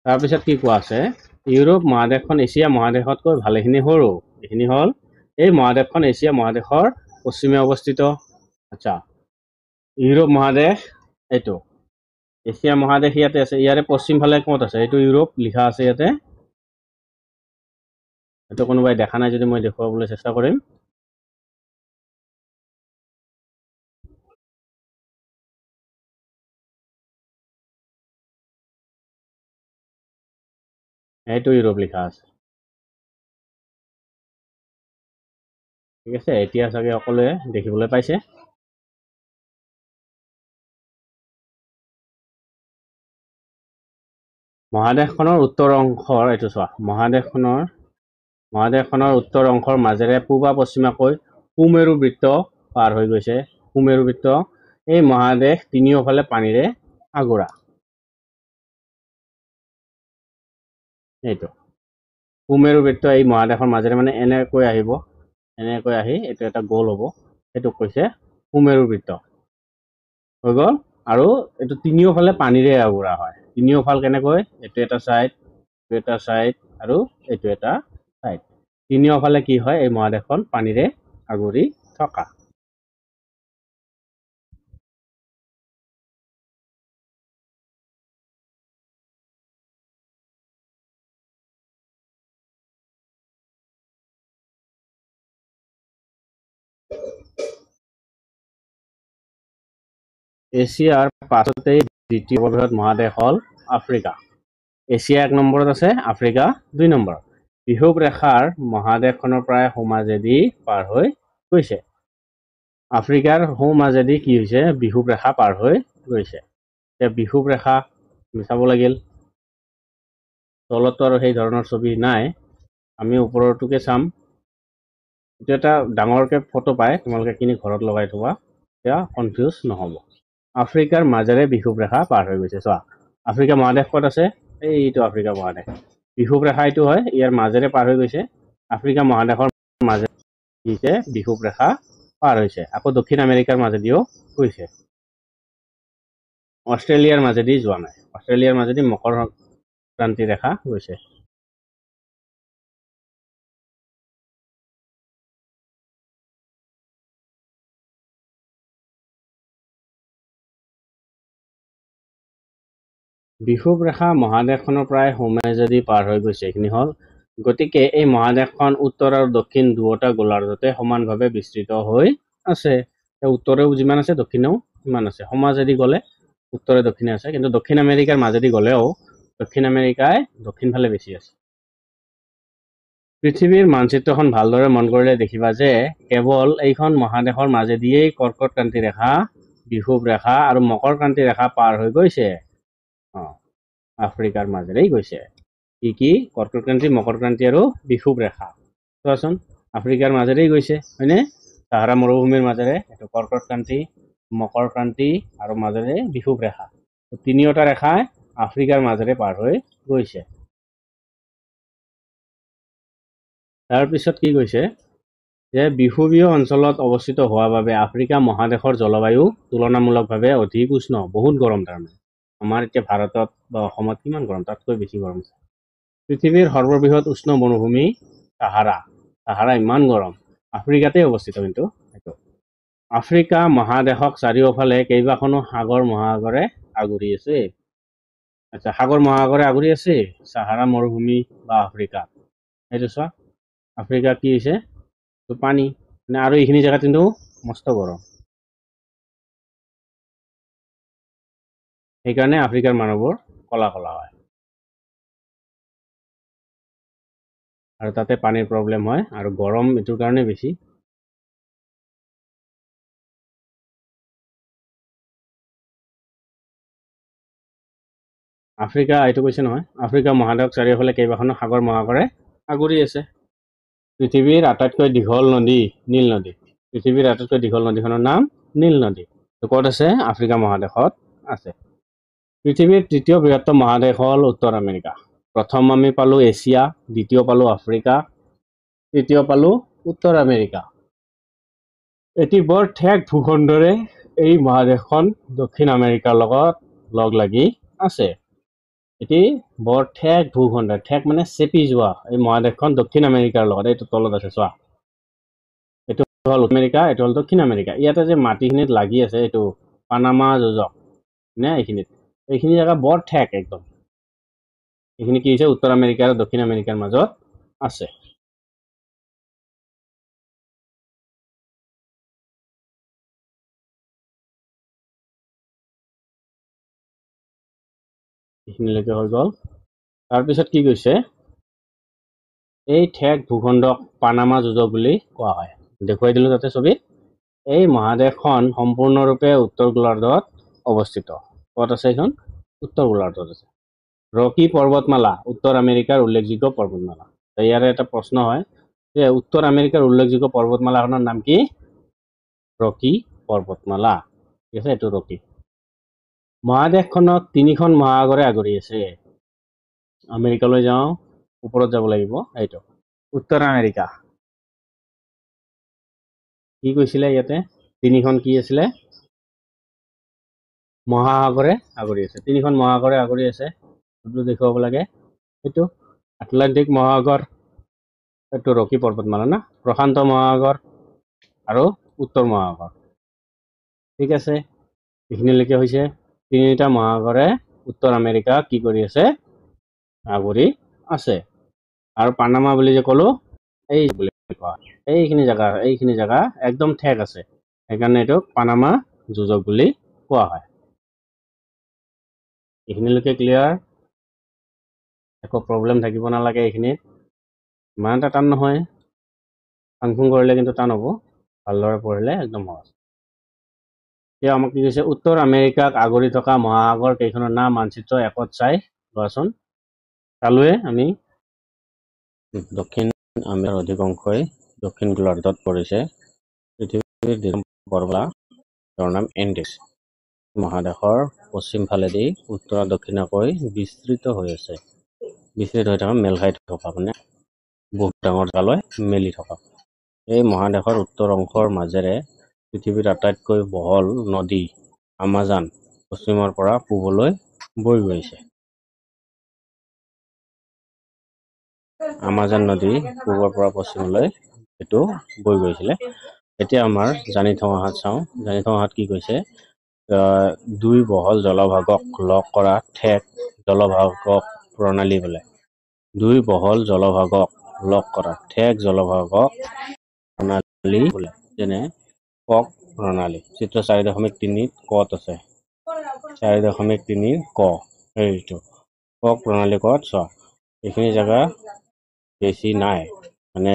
তাৰপিছত কি কোৱা আছে? ইউৰোপ মহাদেশখন এছিয়া মহাদেশতকৈ ভালেখিনি সৰু। এইখিনি হ'ল এই মহাদেশখন এছিয়া মহাদেশৰ পশ্চিমে অৱস্থিত। আচ্ছা, ইউৰোপ মহাদেশ এইটো, এছিয়া মহাদেশ ইয়াতে আছে, ইয়াৰে পশ্চিম ফালে ক'ত আছে? এইটো ইউৰোপ লিখা আছে ইয়াতে। এইটো কোনোবাই দেখা নাই যদি মই দেখুৱাবলৈ চেষ্টা কৰিম। এইটো ইউৰোপ লিখা আছে, ঠিক আছে। এতিয়া চাগে সকলোৱে দেখিবলৈ পাইছে। মহাদেশখনৰ উত্তৰ অংশৰ, এইটো চোৱা, মহাদেশখনৰ উত্তৰ অংশৰ মাজেৰে পূব পশ্চিমাকৈ সুমেৰু বৃত্ত পাৰ হৈ গৈছে। সুমেৰু বৃত্ত, এই মহাদেশ তিনিওফালে পানীৰে আগুৰা। এইটো সুমেৰু বৃত্ত এই মহাদেশৰ মাজেৰে মানে এনেকৈ আহিব, এনেকৈ আহি এইটো এটা গোল হ'ব, সেইটোক কৈছে সুমেৰু বৃত্ত। হৈ গ'ল। আৰু এইটো তিনিওফালে পানীৰে আগুৰা হয়। তিনিওফাল কেনেকৈ? এইটো এটা চাইড, এইটো এটা চাইড আৰু এইটো এটা চাইড। তিনিওফালে কি হয়? এই মহাদেশখন পানীৰে আগুৰি থকা। এছিয়াৰ পাছতেই দ্বিতীয় সৰ্ববৃহৎ মহাদেশ হ'ল আফ্ৰিকা। এছিয়া 1 নম্বৰত আছে, আফ্ৰিকা 2 নম্বৰত। বিষুৱ ৰেখাৰ মহাদেশখনৰ প্ৰায় সোঁমাজেদি পাৰ হৈ গৈছে। আফ্ৰিকাৰ সোঁমাজেদি কি হৈছে? বিষুৱ ৰেখা পাৰ হৈ গৈছে। এতিয়া বিষুৱ ৰেখা আমি চাব লাগিল। তলততো আৰু সেই ধৰণৰ ছবি নাই, আমি ওপৰৰটোকে চাম। এইটো এটা ডাঙৰকে ফটো পায়, তোমালোকে কিনি ঘৰত লগাই থবা, এতিয়া কনফিউজ নহ'ব। আফ্ৰিকাৰ মাজেৰে বিষুৱ ৰেখা পাৰ হৈ গৈছে। চোৱা, আফ্ৰিকা মহাদেশ ক'ত আছে? এইটো আফ্ৰিকা মহাদেশ। বিষুৱ ৰেখা এইটো হয়, ইয়াৰ মাজেৰে পাৰ হৈ গৈছে। আফ্ৰিকা মহাদেশৰ মাজে দিছে বিষুৱ ৰেখা পাৰ হৈছে। আকৌ দক্ষিণ আমেৰিকাৰ মাজেদিও গৈছে। অষ্ট্ৰেলিয়াৰ মাজেদি যোৱা নাই। অষ্ট্ৰেলিয়াৰ মাজেদি মকৰ ক্ৰান্তি ৰেখা গৈছে। বিষুৱ ৰেখা মহাদেশখনৰ প্ৰায় সোঁমাজেদি পাৰ হৈ গৈছে। এইখিনি হ'ল, গতিকে এই মহাদেশখন উত্তৰ আৰু দক্ষিণ দুয়োটা গোলাৰ্ধতে সমানভাৱে বিস্তৃত হৈ আছে। উত্তৰেও যিমান আছে দক্ষিণেও সিমান আছে। সমাজেদি গ'লে উত্তৰে দক্ষিণে আছে, কিন্তু দক্ষিণ আমেৰিকাৰ মাজেদি গ'লেও দক্ষিণ আমেৰিকাই দক্ষিণ ফালে বেছি আছে। পৃথিৱীৰ মানচিত্ৰখন ভালদৰে মন কৰিলে দেখিবা যে কেৱল এইখন মহাদেশৰ মাজেদিয়েই কৰ্কট ক্ৰান্তি ৰেখা, বিষুৱ ৰেখা আৰু মকৰ ক্ৰান্তি ৰেখা পাৰ হৈ গৈছে। আফ্ৰিকাৰ মাজেৰেই গৈছে। কি কৰ্কট ক্ৰান্তি, মকৰ ক্ৰান্তি আৰু বিষুৱ ৰেখা। চোৱাচোন, আফ্ৰিকাৰ মাজেৰেই গৈছে, হয়নে? চাহাৰা মৰুভূমিৰ মাজেৰে এইটো কৰ্কট ক্ৰান্তি, মকৰ ক্ৰান্তি আৰু মাজেৰে বিষুৱ ৰেখা। তিনিওটা ৰেখাই আফ্ৰিকাৰ মাজেৰে পাৰ হৈ গৈছে। তাৰপিছত কি কৈছে যে বিষুৱীয় অঞ্চলত অৱস্থিত হোৱাৰ বাবে আফ্ৰিকা মহাদেশৰ জলবায়ু তুলনামূলকভাৱে অধিক উষ্ণ, বহুত গৰম তাৰমানে। আমাৰ এতিয়া ভাৰতত বা অসমত কিমান গৰম, তাতকৈ বেছি গৰম আছে। পৃথিৱীৰ সৰ্ববৃহৎ উষ্ণ বনভূমি চাহাৰা। চাহাৰা ইমান গৰম, আফ্ৰিকাতে অৱস্থিত। কিন্তু এইটো আফ্ৰিকা মহাদেশক চাৰিওফালে কেইবাখনো সাগৰ মহাসাগৰে আগুৰি আছে। আচ্ছা, সাগৰ মহাসাগৰে আগুৰি আছে চাহাৰা মৰুভূমি বা আফ্ৰিকা। সেইটো চোৱা, আফ্ৰিকা কি হৈছে, পানী, আৰু এইখিনি জেগাত কিন্তু মস্ত গৰম। সেইকাৰণে আফ্ৰিকাৰ মানুহবোৰ কলা কলা হয়, আৰু তাতে পানীৰ প্ৰব্লেম হয়, আৰু গৰম এইটোৰ কাৰণে বেছি। আফ্ৰিকা এইটো কৈছে নহয়, আফ্ৰিকা মহাদেশক চাৰিওফালে কেইবাখনো সাগৰ মহাসাগৰে আগুৰি আছে। পৃথিৱীৰ আটাইতকৈ দীঘল নদী নীল নদী। পৃথিৱীৰ আটাইতকৈ দীঘল নদীখনৰ নাম নীল নদী। ক'ত আছে? আফ্ৰিকা মহাদেশত আছে। পৃথিৱীৰ তৃতীয় বৃহত্তম মহাদেশ হ'ল উত্তৰ আমেৰিকা। প্ৰথম আমি পালো এছিয়া, দ্বিতীয় পালো আফ্ৰিকা, তৃতীয় পালো উত্তৰ আমেৰিকা। এটি বৰ ঠেক ভূখণ্ডৰে এই মহাদেশখন দক্ষিণ আমেৰিকাৰ লগত লগ লাগি আছে। এটি বৰ ঠেক ভূখণ্ড, ঠেক মানে চেপি যোৱা। এই মহাদেশখন দক্ষিণ আমেৰিকাৰ লগত, এইটো তলত আছে চোৱা, এইটো হ'ল আমেৰিকা, এইটো হ'ল দক্ষিণ আমেৰিকা। ইয়াতে যে মাটিখিনিত লাগি আছে, এইটো পানামা যোজক নে, এইখিনি জেগা বৰ ঠেক একদম। এইখিনি কি হৈছে, উত্তৰ আমেৰিকা আৰু দক্ষিণ আমেৰিকাৰ মাজত আছে। এইখিনিলৈকে হৈ গ'ল। তাৰপিছত কি কৈছে, এই ঠেক ভূখণ্ডক পানামা যোজক বুলি কোৱা হয়। দেখুৱাই দিলো তাতে ছবিত। এই মহাদেশখন সম্পূৰ্ণৰূপে উত্তৰ গোলাৰ্ধত অৱস্থিত। ক'ত আছে এইখন? উত্তৰ গোলাৰ্ধত আছে। ৰকি পৰ্বতমালা উত্তৰ আমেৰিকাৰ উল্লেখযোগ্য পৰ্বতমালা। ইয়াৰে এটা প্ৰশ্ন হয় যে উত্তৰ আমেৰিকাৰ উল্লেখযোগ্য পৰ্বতমালাখনৰ নাম কি? ৰকি পৰ্বতমালা। ঠিক আছে, এইটো ৰকি। মহাদেশখনত তিনিখন মহাসাগৰে আগুৰি আছে। আমেৰিকালৈ যাওঁ, ওপৰত যাব লাগিব, এইটো উত্তৰ আমেৰিকা। কি কৈছিলে ইয়াতে? তিনিখন কি আছিলে? মহাসাগৰে আগুৰি আছে। তিনিখন মহাসাগৰে আগুৰি আছে, এইটো দেখুৱাব লাগে। এইটো আটলান্টিক মহাসাগৰ, এইটো ৰকি পৰ্বতমালা না, প্ৰশান্ত মহাসাগৰ আৰু উত্তৰ মহাসাগৰ। ঠিক আছে, এইখিনিলৈকে হৈছে। তিনিটা মহাসাগৰে উত্তৰ আমেৰিকা কি কৰি আছে? আগুৰি আছে। আৰু পানামা বুলি যে ক'লো, এই বুলি কোৱা, এইখিনি জেগা একদম ঠেক আছে, সেইকাৰণে এইটোক পানামা যোজক বুলি কোৱা হয়। এইখিনিলৈকে ক্লিয়াৰ? একো প্ৰব্লেম থাকিব নালাগে এইখিনিত। ইমান এটা টান নহয়, ফাং কৰিলে কিন্তু টান হ'ব, ভালদৰে পঢ়িলে একদম সহজ। এতিয়া আমাক কি কৈছে, উত্তৰ আমেৰিকাক আগুৰি থকা মহাসাগৰ কেইখনৰ নাম মানচিত্ৰ একত চাই লোৱাচোন। চালোৱে আমি, দক্ষিণ আমেৰিকাৰ অধিক অংশই দক্ষিণ গোলাৰ্ধত পৰিছে। পৃথিৱীৰ দীৰ্ঘ নাম এণ্ডিছ। মহাদেশৰ পশ্চিম ফালেদি উত্তৰ দক্ষিণকৈ বিস্তৃত হৈ আছে। বিস্তৃত হৈ থকা মেল খাই থকা মানে বহুত ডাঙৰ জেগালৈ মেলি থকা। এই মহাদেশৰ উত্তৰ অংশৰ মাজেৰে পৃথিৱীৰ আটাইতকৈ বহল নদী আমাজন পশ্চিমৰ পৰা পূবলৈ বৈ গৈছে। আমাজন নদী পূবৰ পৰা পশ্চিমলৈ এইটো বৈ গৈছিলে। এতিয়া আমাৰ জানি থওঁ আহাত চাওঁ। জানি থওঁ আহাত কি কৈছে, দুই বহল জলভাগক লগ কৰা ঠেক জলভাগক প্ৰণালী বোলে। দুই বহল জলভাগক লগ কৰা ঠেক জলভাগক প্ৰণালী বোলে। যেনে কক প্ৰণালী। চিত্ৰ 4.3 কত আছে। 4.3 ক এইটো কক প্ৰণালী কত চোৱা। এইখিনি জেগা বেছি নাই, মানে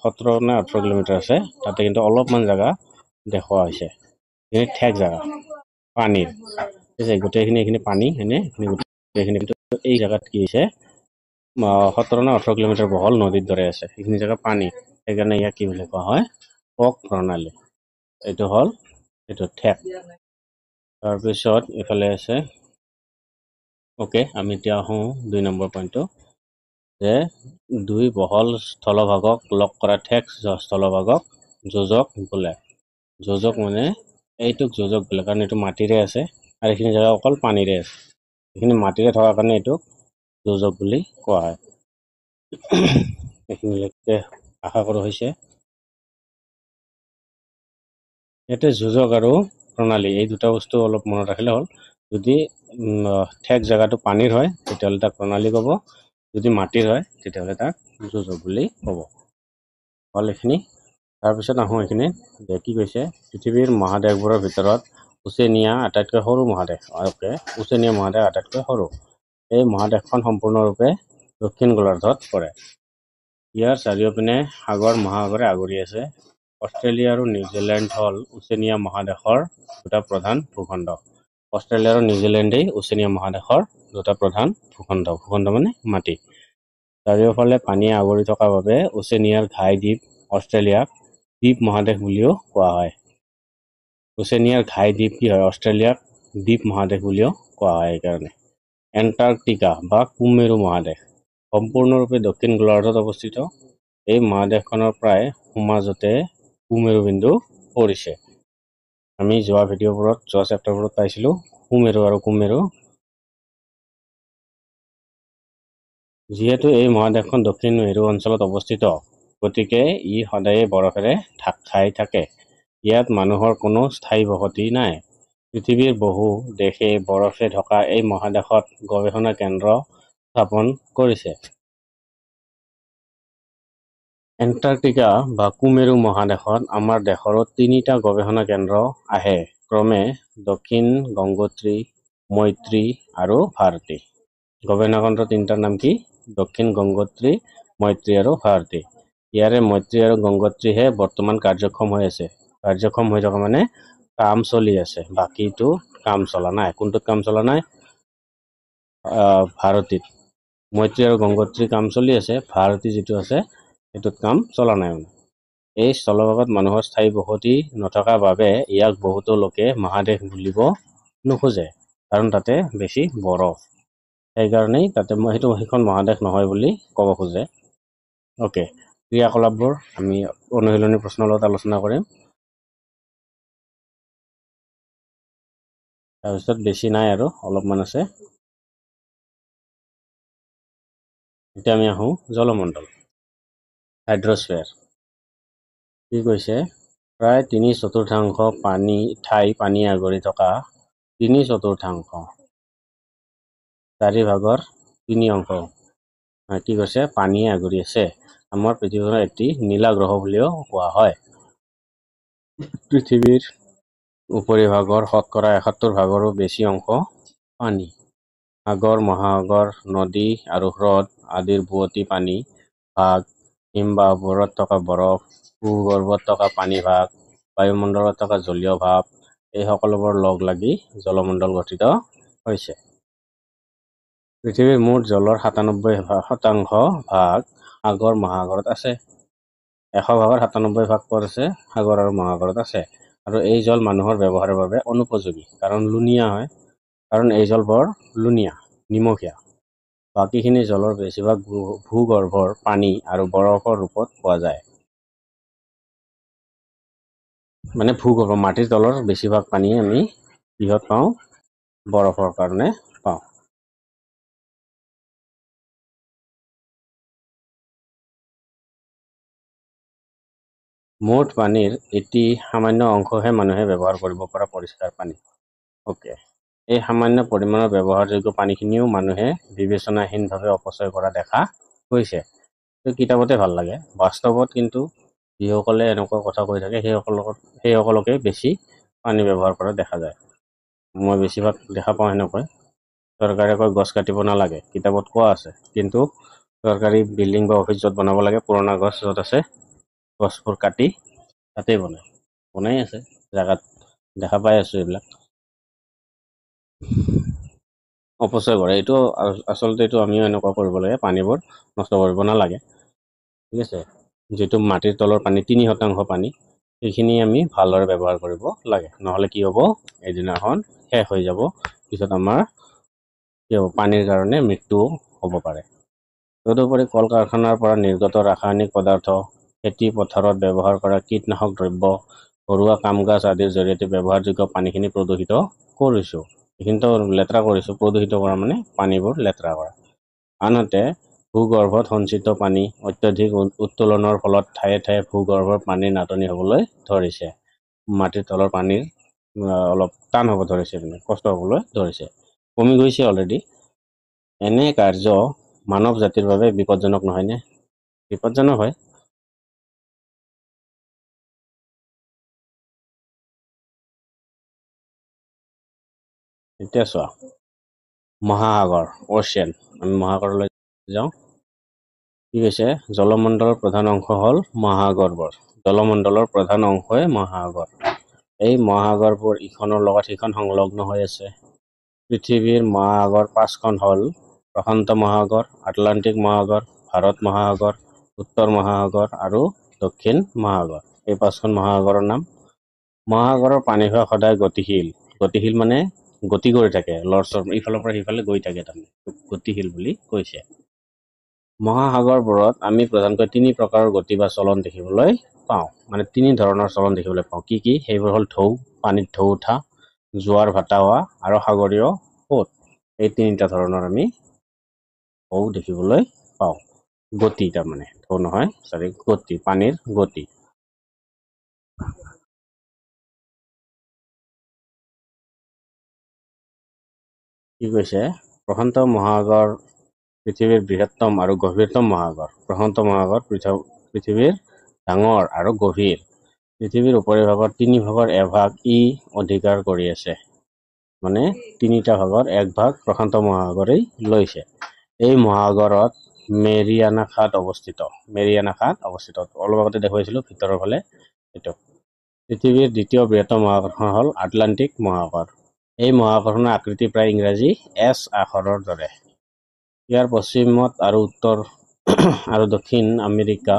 17 নে 18 কিলোমিটাৰ আছে। তাতে কিন্তু অলপমান জেগা দেখুওৱা হৈছে। এইখিনি ঠেক জেগা পানীৰ, গোটেইখিনি এইখিনি পানী এনে গোটেইখিনি। এই জেগাত কি হৈছে, 17 নে 18 কিলোমিটাৰ বহল নদীৰ দৰে আছে। এইখিনি জেগা পানী, সেইকাৰণে ইয়াক কি বুলি কোৱা হয়, কক প্ৰণালী। এইটো হ'ল এইটো ঠেক। তাৰপিছত ইফালে আছে ওকে। আমি এতিয়া আহোঁ 2 নম্বৰ পইণ্টটো, যে দুই বহল স্থলভাগক লগ কৰা ঠেক স্থলভাগক যোজক বোলে। যোজক মানে এইটোক যোজক বোলে, কাৰণ এইটো মাটিৰে আছে আৰু এইখিনি জেগা অকল পানীৰে আছে। এইখিনি মাটিৰে থকাৰ কাৰণে এইটোক যোজক বুলি কোৱা হয়। এইখিনিলৈকে আশা কৰোঁ হৈছে। ইয়াতে যোজক আৰু প্ৰণালী এই দুটা বস্তু অলপ মনত ৰাখিলে হ'ল। যদি ঠেক জেগাটো পানীৰ হয় তেতিয়াহ'লে তাক প্ৰণালী ক'ব, যদি মাটিৰ হয় তেতিয়াহ'লে তাক যোজক বুলি ক'ব। হ'ল এইখিনি। তাৰপিছত আহোঁ এইখিনি যে কি কৈছে, পৃথিৱীৰ মহাদেশবোৰৰ ভিতৰত ওচেনিয়া আটাইতকৈ সৰু মহাদেশ। ওচেনিয়া মহাদেশ আটাইতকৈ সৰু। এই মহাদেশখন সম্পূৰ্ণৰূপে দক্ষিণ গোলাৰ্ধত পৰে। ইয়াৰ চাৰিওপিনে সাগৰ মহাসাগৰে আগুৰি আছে। অষ্ট্ৰেলিয়া আৰু নিউজিলেণ্ড হ'ল ওচেনিয়া মহাদেশৰ দুটা প্ৰধান ভূখণ্ড। অষ্ট্ৰেলিয়া আৰু নিউজিলেণ্ডেই ওচেনিয়া মহাদেশৰ দুটা প্ৰধান ভূখণ্ড। ভূখণ্ড মানে মাটি। চাৰিওফালে পানীয়ে আগুৰি থকাৰ বাবে ওচেনিয়াৰ ঘাই দ্বীপ অষ্ট্ৰেলিয়াক দ্বীপ মহাদেশ বুলিও কোৱা হয়। ওচেনিয়াৰ ঘাই দ্বীপ কি হয়, অষ্ট্ৰেলিয়াক দ্বীপ মহাদেশ বুলিও কোৱা হয়। সেইকাৰণে এণ্টাৰ্কটিকা বা কুমেৰু মহাদেশ সম্পূৰ্ণৰূপে দক্ষিণ গোলাৰ্ধত অৱস্থিত। এই মহাদেশখনৰ প্ৰায় সমাজতে কুমেৰু বিন্দু পৰিছে। আমি যোৱা ভিডিঅ'বোৰত, যোৱা চেপ্টাৰবোৰত পাইছিলোঁ সুমেৰু আৰু কুমেৰু। যিহেতু এই মহাদেশখন দক্ষিণ মেৰু অঞ্চলত অৱস্থিত, গতিকে ই সদায়ে বৰফেৰে ঢাক খাই থাকে। ইয়াত মানুহৰ কোনো স্থায়ী বসতি নাই। পৃথিৱীৰ বহু দেশে বৰফে ঢকা এই মহাদেশত গৱেষণা কেন্দ্ৰ স্থাপন কৰিছে। এণ্টাৰ্কটিকা বা কুমেৰু মহাদেশত আমাৰ দেশৰো 3টা গৱেষণা কেন্দ্ৰ আহে, ক্ৰমে দক্ষিণ গংগোত্ৰী, মৈত্ৰী আৰু ভাৰতী। গৱেষণা কেন্দ্ৰ 3টাৰ নাম কি? দক্ষিণ গংগোত্ৰী, মৈত্ৰী আৰু ভাৰতী। ইয়াৰে মৈত্ৰী আৰু গংগোত্ৰীহে বৰ্তমান কাৰ্যক্ষম হৈ আছে। কাৰ্যক্ষম হৈ থকা মানে কাম চলি আছে, বাকীটো কাম চলা নাই। কোনটোত কাম চলা নাই? ভাৰতীত। মৈত্ৰী আৰু গংগোত্ৰী কাম চলি আছে, ভাৰতী যিটো আছে সেইটোত কাম চলা নাই। এই স্থলভাগত মানুহৰ স্থায়ী বসতি নথকাৰ বাবে ইয়াক বহুতো লোকে মহাদেশ বুলিব নোখোজে, কাৰণ তাতে বেছি বৰফ। সেইকাৰণেই তাতে সেইখন মহাদেশ নহয় বুলি ক'ব খোজে। ওকে, ক্ৰিয়াকলাপবোৰ আমি অনুশীলনী প্ৰশ্নৰ লগত আলোচনা কৰিম। তাৰপিছত বেছি নাই আৰু অলপমান আছে। এতিয়া আমি আহোঁ জলমণ্ডল, হাইড্ৰস্ফিয়াৰ। কি কৈছে, প্ৰায় 3/4 ঠাই পানী আগুৰি থকা 3/4, 4/3 কি কৈছে, পানীয়ে আগুৰি আছে। আমাৰ পৃথিৱীখনৰ এটি নীলা গ্ৰহ বুলিও কোৱা হয়। পৃথিৱীৰ উপৰিভাগৰ 71% বেছি অংশ পানী। সাগৰ, মহাসাগৰ, নদী আৰু হ্ৰদ আদিৰ বুৱতী পানী ভাগ, হিমবাহবোৰত থকা বৰফ, ভূগৰ্ভত থকা পানী ভাগ, বায়ুমণ্ডলত থকা জলীয় ভাপ, এই সকলোবোৰ লগ লাগি জলমণ্ডল গঠিত হৈছে। পৃথিৱীৰ মুঠ জলৰ 97% ভাগ সাগৰ মহাসাগৰত আছে। 100%ৰ 97% ক'ত আছে? সাগৰ আৰু মহাসাগৰত আছে। আৰু এই জল মানুহৰ ব্যৱহাৰৰ বাবে অনুপযোগী, কাৰণ লুণীয়া হয়। কাৰণ এই জল বৰ লুণীয়া, নিমখীয়া। বাকীখিনি জলৰ বেছিভাগ ভূগৰ্ভৰ পানী আৰু বৰফৰ ৰূপত পোৱা যায়। মানে ভূগৰ্ভ মাটিৰ তলৰ বেছিভাগ পানী আমি কিহত পাওঁ? বৰফৰ কাৰণে পাওঁ। মুঠ পানীৰ এটি সামান্য অংশহে মানুহে ব্যৱহাৰ কৰিব পৰা পৰিষ্কাৰ পানী। ওকে, এই সামান্য পৰিমাণৰ ব্যৱহাৰযোগ্য পানীখিনিও মানুহে বিবেচনাহীনভাৱে অপচয় কৰা দেখা গৈছে। কিতাপতে ভাল লাগে, বাস্তৱত কিন্তু যিসকলে এনেকুৱা কথা কৈ থাকে সেইসকলকে বেছি পানী ব্যৱহাৰ কৰা দেখা যায়। মই বেছিভাগ দেখা পাওঁ এনেকৈ। চৰকাৰে কয় গছ কাটিব নালাগে, কিতাপত কোৱা আছে, কিন্তু চৰকাৰী বিল্ডিং বা অফিচ য'ত বনাব লাগে, পুৰণা গছ য'ত আছে, গছবোৰ কাটি তাতেই বনাই আছে জেগাত, দেখা পাই আছো এইবিলাক। অপচয় কৰে, এইটো আচলতে এইটো আমিও এনেকুৱা কৰিব লাগে, পানীবোৰ নষ্ট কৰিব নালাগে। ঠিক আছে, যিটো মাটিৰ তলৰ পানী 3% পানী, সেইখিনি আমি ভালদৰে ব্যৱহাৰ কৰিব লাগে, নহ'লে কি হ'ব, এদিনাখন শেষ হৈ যাব, পিছত আমাৰ কি হ'ব, পানীৰ কাৰণে মৃত্যু হ'ব পাৰে। তদুপৰি কল কাৰখানাৰ পৰা নিৰ্গত ৰাসায়নিক পদাৰ্থ, খেতি পথাৰত ব্যৱহাৰ কৰা কীটনাশক দ্ৰব্য, ঘৰুৱা কাম কাজ আদিৰ জৰিয়তে ব্যৱহাৰযোগ্য পানীখিনি প্ৰদূষিত কৰিছোঁ। এইখিনিতো লেতেৰা কৰিছোঁ, প্ৰদূষিত কৰা মানে পানীবোৰ লেতেৰা কৰা। আনহাতে ভূগৰ্ভত সঞ্চিত পানী অত্যাধিক উত্তোলনৰ ফলত ঠায়ে ঠায়ে ভূগৰ্ভৰ পানীৰ নাটনি হ'বলৈ ধৰিছে। মাটিৰ তলৰ পানীৰ অলপ টান হ'ব ধৰিছে, মানে কষ্ট হ'বলৈ ধৰিছে, কমি গৈছে অলৰেডি। এনে কাৰ্য মানৱ জাতিৰ বাবে বিপদজনক নহয়নে? বিপদজনক হয়। এতিয়া চোৱা, মহাসাগৰ, অচিয়ান, আমি মহাসাগৰলৈ যাওঁ। কি কৈছে, জলমণ্ডলৰ প্ৰধান অংশ হ'ল মহাসাগৰবোৰ। জলমণ্ডলৰ প্ৰধান অংশই মহাসাগৰ। এই মহাসাগৰবোৰ ইখনৰ লগত সিখন সংলগ্ন হৈ আছে। পৃথিৱীৰ মহাসাগৰ 5খন হ'ল প্ৰশান্ত মহাসাগৰ, আটলান্টিক মহাসাগৰ, ভাৰত মহাসাগৰ, উত্তৰ মহাসাগৰ আৰু দক্ষিণ মহাসাগৰ। এই 5খন মহাসাগৰৰ নাম। মহাসাগৰৰ পানীভাগ সদায় গতিশীল। গতিশীল মানে গতি কৰি থাকে, লৰচৰ ইফালৰ পৰা সিফালে গৈ থাকে, তাৰমানে গতিশীল বুলি কৈছে। মহাসাগৰবোৰত আমি প্ৰধানকৈ 3 প্ৰকাৰৰ গতি বা চলন দেখিবলৈ পাওঁ, মানে 3 ধৰণৰ চলন দেখিবলৈ পাওঁ। কি কি? সেইবোৰ হ'ল ঢৌ, পানীত ঢৌ উঠা, জোৱাৰ ভাটা হোৱা আৰু সাগৰীয় সোঁত। এই 3টা ধৰণৰ আমি ঢৌ দেখিবলৈ পাওঁ। গতি, তাৰমানে ঢৌ নহয়, গতি, পানীৰ গতি। কি কৈছে, প্ৰশান্ত মহাসাগৰ পৃথিৱীৰ বৃহত্তম আৰু গভীৰতম মহাসাগৰ। প্ৰশান্ত মহাসাগৰ পৃথিৱীৰ ডাঙৰ আৰু গভীৰ। পৃথিৱীৰ উপৰিভাগৰ 3 ভাগৰ 1 ভাগ ই অধিকাৰ কৰি আছে, মানে 3টা ভাগৰ 1 ভাগ প্ৰশান্ত মহাসাগৰেই লৈছে। এই মহাসাগৰত মেৰিয়ানা খাদ অৱস্থিত। মেৰিয়ানা খাদ অৱস্থিত, অলপ আগতে দেখুৱাইছিলো ভিতৰৰ ফালে। এইটো পৃথিৱীৰ দ্বিতীয় বৃহত্তম মহাসাগৰখন হ'ল আটলান্টিক মহাসাগৰ। এই মহাসাগৰখনৰ আকৃতি প্ৰায় ইংৰাজী এছ আখৰৰ দৰে। ইয়াৰ পশ্চিমত আৰু উত্তৰ আৰু দক্ষিণ আমেৰিকা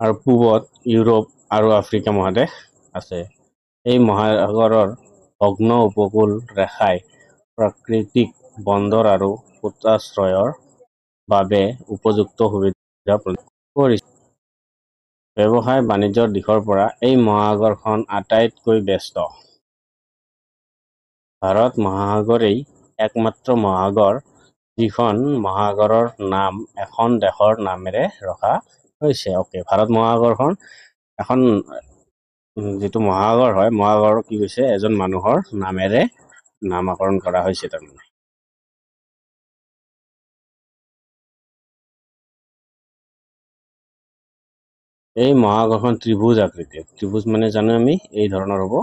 আৰু পূবত ইউৰোপ আৰু আফ্ৰিকা মহাদেশ আছে। এই মহাসাগৰৰ ভগ্ন উপকূল ৰেখাই প্ৰাকৃতিক বন্দৰ আৰু পোতাশ্ৰয়ৰ বাবে উপযুক্ত সুবিধা প্ৰদান কৰিছে। ব্যৱসায় বাণিজ্যৰ দিশৰ পৰা এই মহাসাগৰখন আটাইতকৈ ব্যস্ত। ভাৰত মহাসাগৰেই একমাত্ৰ মহাসাগৰ যিখন মহাসাগৰৰ নাম এখন দেশৰ নামেৰে ৰখা হৈছে। ওকে, ভাৰত মহাসাগৰখন এখন যিটো মহাসাগৰ হয়, মহাসাগৰ কি কৈছে, এজন মানুহৰ নামেৰে নামাকৰণ কৰা হৈছে তাৰমানে। এই মহাসাগৰখন ত্ৰিভুজ আকৃতিৰ। ত্ৰিভুজ মানে জানো আমি এই ধৰণৰ হ'ব।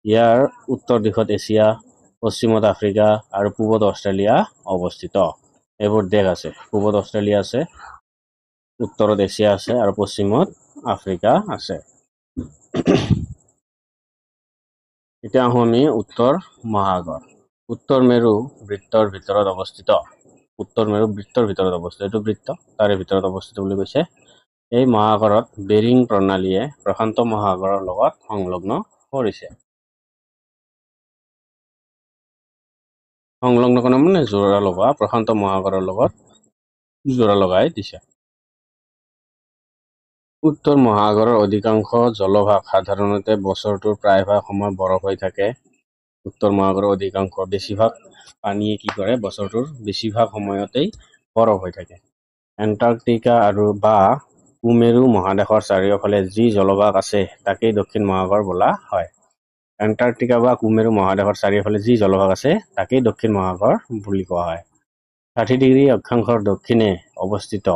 ইয়াৰ উত্তৰ দিশত এছিয়া, পশ্চিমত আফ্ৰিকা আৰু পূবত অষ্ট্ৰেলিয়া অৱস্থিত। এইবোৰ দেশ আছে, পূবত অষ্ট্ৰেলিয়া আছে, উত্তৰত এছিয়া আছে আৰু পশ্চিমত আফ্ৰিকা আছে। এতিয়া আহোঁ আমি উত্তৰ মহাসাগৰ। উত্তৰ মেৰু বৃত্তৰ ভিতৰত অৱস্থিত। উত্তৰ মেৰু বৃত্তৰ ভিতৰত অৱস্থিত, এইটো বৃত্ত তাৰে ভিতৰত অৱস্থিত বুলি কৈছে। এই মহাসাগৰত বেৰিং প্ৰণালীয়ে প্ৰশান্ত মহাসাগৰৰ লগত সংলগ্ন কৰিছে। সংলগ্ন কৰা মানে জোৰা লগা প্ৰশান্ত মহাসাগৰৰ লগত জোৰা লগাই দিছে। উত্তৰ মহাসাগৰৰ অধিকাংশ জলভাগ সাধাৰণতে বছৰটোৰ প্ৰায়ভাগ সময় বৰফ হৈ থাকে। উত্তৰ মহাসাগৰৰ বেছিভাগ পানীয়ে কি কৰে বছৰটোৰ বেছিভাগ সময়তেই বৰফ হৈ থাকে। এণ্টাৰ্কটিকা আৰু বা কুমেৰু মহাদেশৰ চাৰিওফালে যি জলভাগ আছে তাকেই দক্ষিণ মহাসাগৰ বোলা হয়। এণ্টাৰ্কটিকা বা কুমেৰু মহাদেশৰ চাৰিওফালে যি জলভাগ আছে তাকেই দক্ষিণ মহাসাগৰ বুলি কোৱা হয়। 60° অক্ষাংশৰ দক্ষিণে অৱস্থিত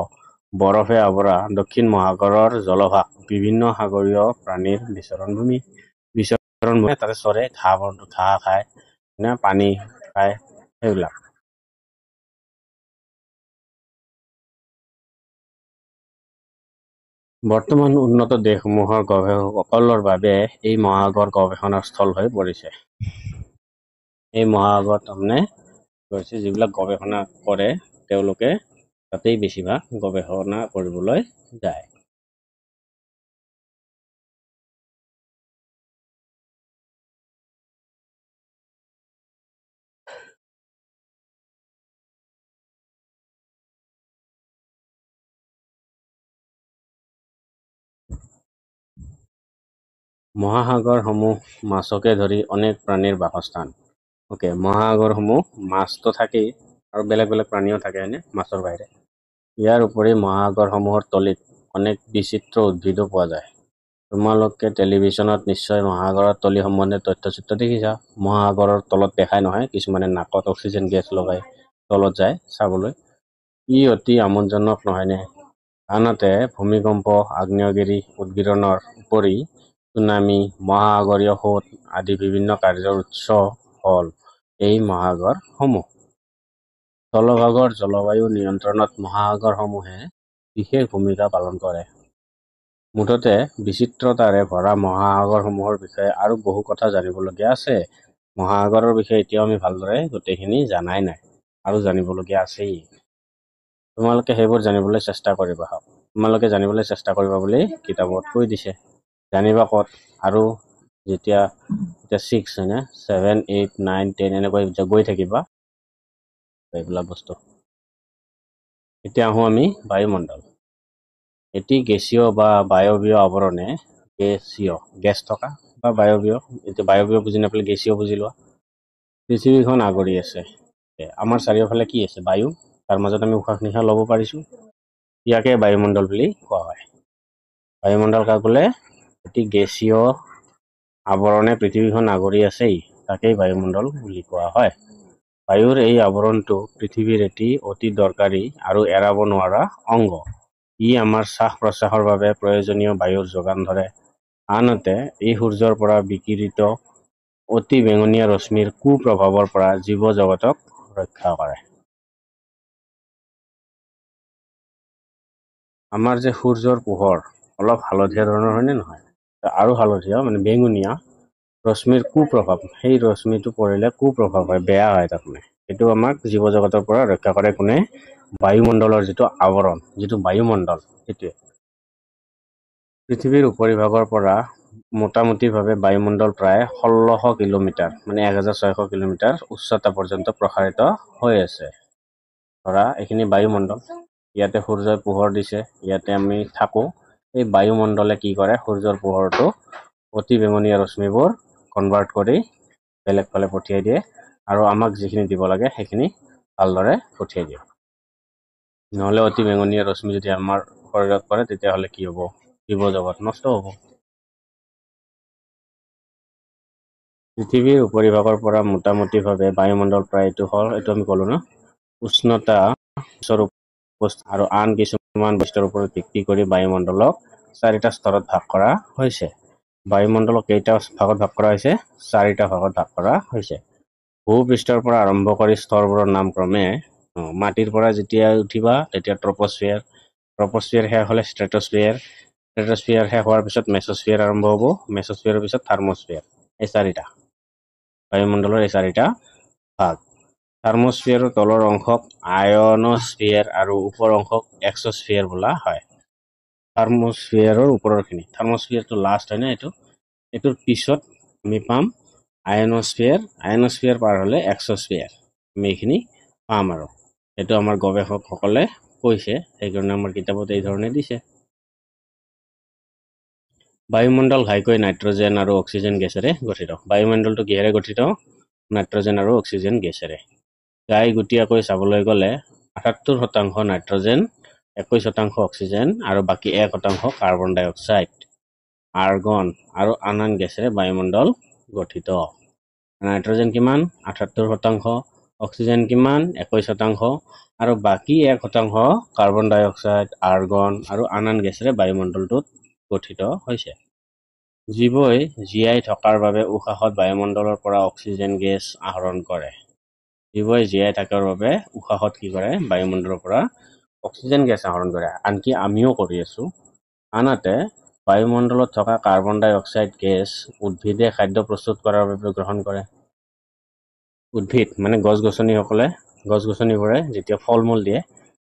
বৰফে আৱৰা দক্ষিণ মহাসাগৰৰ জলভাগ বিভিন্ন সাগৰীয় প্ৰাণীৰ বিচৰণভূমি তাতে চৰে, ঘাঁহ খায়, পানী খায়, সেইবিলাক। বৰ্তমান উন্নত দেশসমূহৰ গৱেষকসকলৰ বাবে এই মহাসাগৰ গৱেষণাৰ স্থল হৈ পৰিছে। এই মহাসাগৰ তাৰমানে যিবিলাক গৱেষণা কৰে তেওঁলোকে তাতেই বেছিভাগ গৱেষণা কৰিবলৈ যায়। মহাসাগৰসমূহ মাছকে ধৰি অনেক প্ৰাণীৰ বাসস্থান। মহাসাগৰসমূহ মাছটো থাকেই আৰু বেলেগ বেলেগ প্ৰাণীও থাকে হয়নে মাছৰ বাহিৰে। ইয়াৰ উপৰি মহাসাগৰসমূহৰ তলিত অনেক বিচিত্ৰ উদ্ভিদো পোৱা যায়। তোমালোকে টেলিভিশ্যনত নিশ্চয় মহাসাগৰৰ তলি সম্বন্ধে তথ্যচিত্ৰ দেখিছা। মহাসাগৰৰ তলত দেখাই নহয়, কিছুমানে নাকত অক্সিজেন গেছ লগাই তলত যায় চাবলৈ। ই অতি আমোদজনক নহয়নে? আনহাতে ভূমিকম্প, আগ্নেয়গিৰি উদগীৰণৰ উপৰি চুনামি, মহাসাগৰীয় সোঁত আদি বিভিন্ন কাৰ্যৰ উৎস হ'ল এই মহাসাগৰসমূহ। স্থলভাগৰ জলবায়ু নিয়ন্ত্ৰণত মহাসাগৰসমূহে বিশেষ ভূমিকা পালন কৰে। মুঠতে বিচিত্ৰতাৰে ভৰা মহাসাগৰসমূহৰ বিষয়ে আৰু বহু কথা জানিবলগীয়া আছে। মহাসাগৰৰ বিষয়ে এতিয়াও আমি ভালদৰে গোটেইখিনি জানাই নাই আৰু জানিবলগীয়া আছেই। তোমালোকে সেইবোৰ জানিবলৈ চেষ্টা কৰিবা। তোমালোকে জানিবলৈ চেষ্টা কৰিবা বুলি কিতাপত কৈ দিছে। জানিবা ক'ত আৰু যেতিয়া 6 হয়নে 7, 8, 9, 10 এনেকৈ গৈ থাকিবা এইবিলাক বস্তু। এতিয়া আহোঁ আমি বায়ুমণ্ডল। এটি গেছীয় বা বায়বীয় আৱৰণে গেছ থকা বা বায়বীয়, এতিয়া বায়বীয় বুজি নাপালে গেছীয় বুজি লোৱা। পৃথিৱীখন আগুৰি আছে। আমাৰ চাৰিওফালে কি আছে? বায়ু। তাৰ মাজত আমি উশাহ নিশাহ ল'ব পাৰিছোঁ। ইয়াকে বায়ুমণ্ডল বুলি কোৱা হয়। বায়ুমণ্ডল কাক বোলে? এটি গেছীয় আৱৰণে পৃথিৱীখন আগুৰি আছেই, তাকেই বায়ুমণ্ডল বুলি কোৱা হয়। বায়ুৰ এই আৱৰণটো পৃথিৱীৰ এটি অতি দৰকাৰী আৰু এৰাব নোৱাৰা অংগ। ই আমাৰ শ্বাস প্ৰশ্বাসৰ বাবে প্ৰয়োজনীয় বায়ুৰ যোগান ধৰে। আনহাতে এই সূৰ্যৰ পৰা বিকিৰিত অতি বেঙুনীয়া ৰশ্মিৰ কুপ্ৰভাৱৰ পৰা জীৱ জগতক ৰক্ষা কৰে। আমাৰ যে সূৰ্যৰ পোহৰ অলপ হালধীয়া ধৰণৰ হয়নে নহয়? আৰু হালধীয়া মানে বেঙুনীয়া ৰশ্মিৰ কুপ্ৰভাৱ, সেই ৰশ্মিটো পৰিলে কুপ্ৰভাৱ হয়, বেয়া হয় তাৰমানে। সেইটো আমাক জীৱ জগতৰ পৰা ৰক্ষা কৰে কোনে? বায়ুমণ্ডলৰ যিটো আৱৰণ, যিটো বায়ুমণ্ডল, সেইটোৱে। পৃথিৱীৰ উপৰিভাগৰ পৰা মোটামুটিভাৱে বায়ুমণ্ডল প্ৰায় 1600 কিলোমিটাৰ মানে 1600 কিলোমিটাৰ উচ্চতা পৰ্যন্ত প্ৰসাৰিত হৈ আছে। ধৰা এইখিনি বায়ুমণ্ডল, ইয়াতে সূৰ্যই পোহৰ দিছে, ইয়াতে আমি থাকোঁ। এই বায়ুমণ্ডলে কি কৰে? সূৰ্যৰ পোহৰটো অতি বেঙুনীয়া ৰশ্মিবোৰ কনভাৰ্ট কৰি বেলেগ ফালে পঠিয়াই দিয়ে আৰু আমাক যিখিনি দিব লাগে সেইখিনি ভালদৰে পঠিয়াই দিয়ে। নহ'লে অতি বেঙুনীয়া ৰশ্মি যদি আমাৰ শৰীৰত পৰে তেতিয়াহ'লে কি হ'ব? জীৱ জগত নষ্ট হ'ব। পৃথিৱীৰ উপৰিভাগৰ পৰা মোটামুটিভাৱে বায়ুমণ্ডল প্ৰায় এইটো আমি ক'লো ন, উষ্ণতা আৰু আন কিছুমান বস্তুৰ ওপৰত ভিত্তি কৰি বায়ুমণ্ডলক 4টা স্তৰত ভাগ কৰা হৈছে। বায়ুমণ্ডলক কেইটা ভাগত ভাগ কৰা হৈছে? 4টা ভাগত ভাগ কৰা হৈছে। ভূপৃষ্ঠৰ পৰা আৰম্ভ কৰি স্তৰবোৰৰ নাম ক্ৰমে মাটিৰ পৰা যেতিয়া উঠিবা তেতিয়া ট্ৰপস্ফিয়াৰ, ট্ৰপস্ফিয়াৰ শেষ হ'লে ষ্ট্ৰেটোস্ফিয়াৰ, ষ্ট্ৰেটোস্ফিয়াৰ শেষ হোৱাৰ পিছত মেছোস্ফিয়াৰ আৰম্ভ হ'ব, মেছোস্ফিয়াৰৰ পিছত থাৰ্মোস্ফিয়াৰ। এই 4টা বায়ুমণ্ডলৰ এই 4টা ভাগ। থাৰ্মোস্ফিয়াৰৰ তলৰ অংশক আয়নস্ফিয়াৰ আৰু ওপৰ অংশক এক্সোস্ফিয়াৰ বোলা হয়। থাৰ্মোস্ফিয়াৰৰ ওপৰৰখিনি, থাৰ্মোস্ফিয়াৰটো লাষ্ট হয় না, এইটোৰ পিছত আমি পাম আয়নস্ফিয়াৰ, আয়নস্ফিয়াৰ পাৰ হ'লে এক্সোস্ফিয়াৰ, আমি এইখিনি পাম আৰু এইটো আমাৰ গৱেষকসকলে কৈছে, সেইকাৰণে আমাৰ কিতাপত এই ধৰণে দিছে। বায়ুমণ্ডল ঘাইকৈ নাইট্ৰজেন আৰু অক্সিজেন গেছেৰে গঠিত। বায়ুমণ্ডলটো কিহেৰে গঠিত? নাইট্ৰজেন আৰু অক্সিজেন গেছেৰে। গাই গুটীয়াকৈ চাবলৈ গ'লে ৭৮% নাইট্ৰজেন, ২১% অক্সিজেন আৰু বাকী ১% কাৰ্বন ডাই অক্সাইড, আৰ্গন আৰু আন গেছেৰে বায়ুমণ্ডল গঠিত। নাইট্ৰজেন কিমান? ৭৮%, অক্সিজেন কিমান? ২১% আৰু বাকী ১% কাৰ্বন ডাই অক্সাইড, আৰ্গন আৰু আন গেছেৰে বায়ুমণ্ডলটোত গঠিত হৈছে। জীৱই জীয়াই থকাৰ বাবে উশাহত বায়ুমণ্ডলৰ পৰা অক্সিজেন গেছ আহৰণ কৰে। জীৱই জীয়াই থকাৰ বাবে উশাহত কি কৰে? বায়ুমণ্ডলৰ পৰা অক্সিজেন গেছ আহৰণ কৰে। আনকি আমিও কৰি আছো। আনহাতে বায়ুমণ্ডলত থকা কাৰ্বন ডাই অক্সাইড গেছ উদ্ভিদে খাদ্য প্ৰস্তুত কৰাৰ বাবে গ্ৰহণ কৰে। উদ্ভিদ মানে গছ-গছনিবোৰে যেতিয়া ফল মূল দিয়ে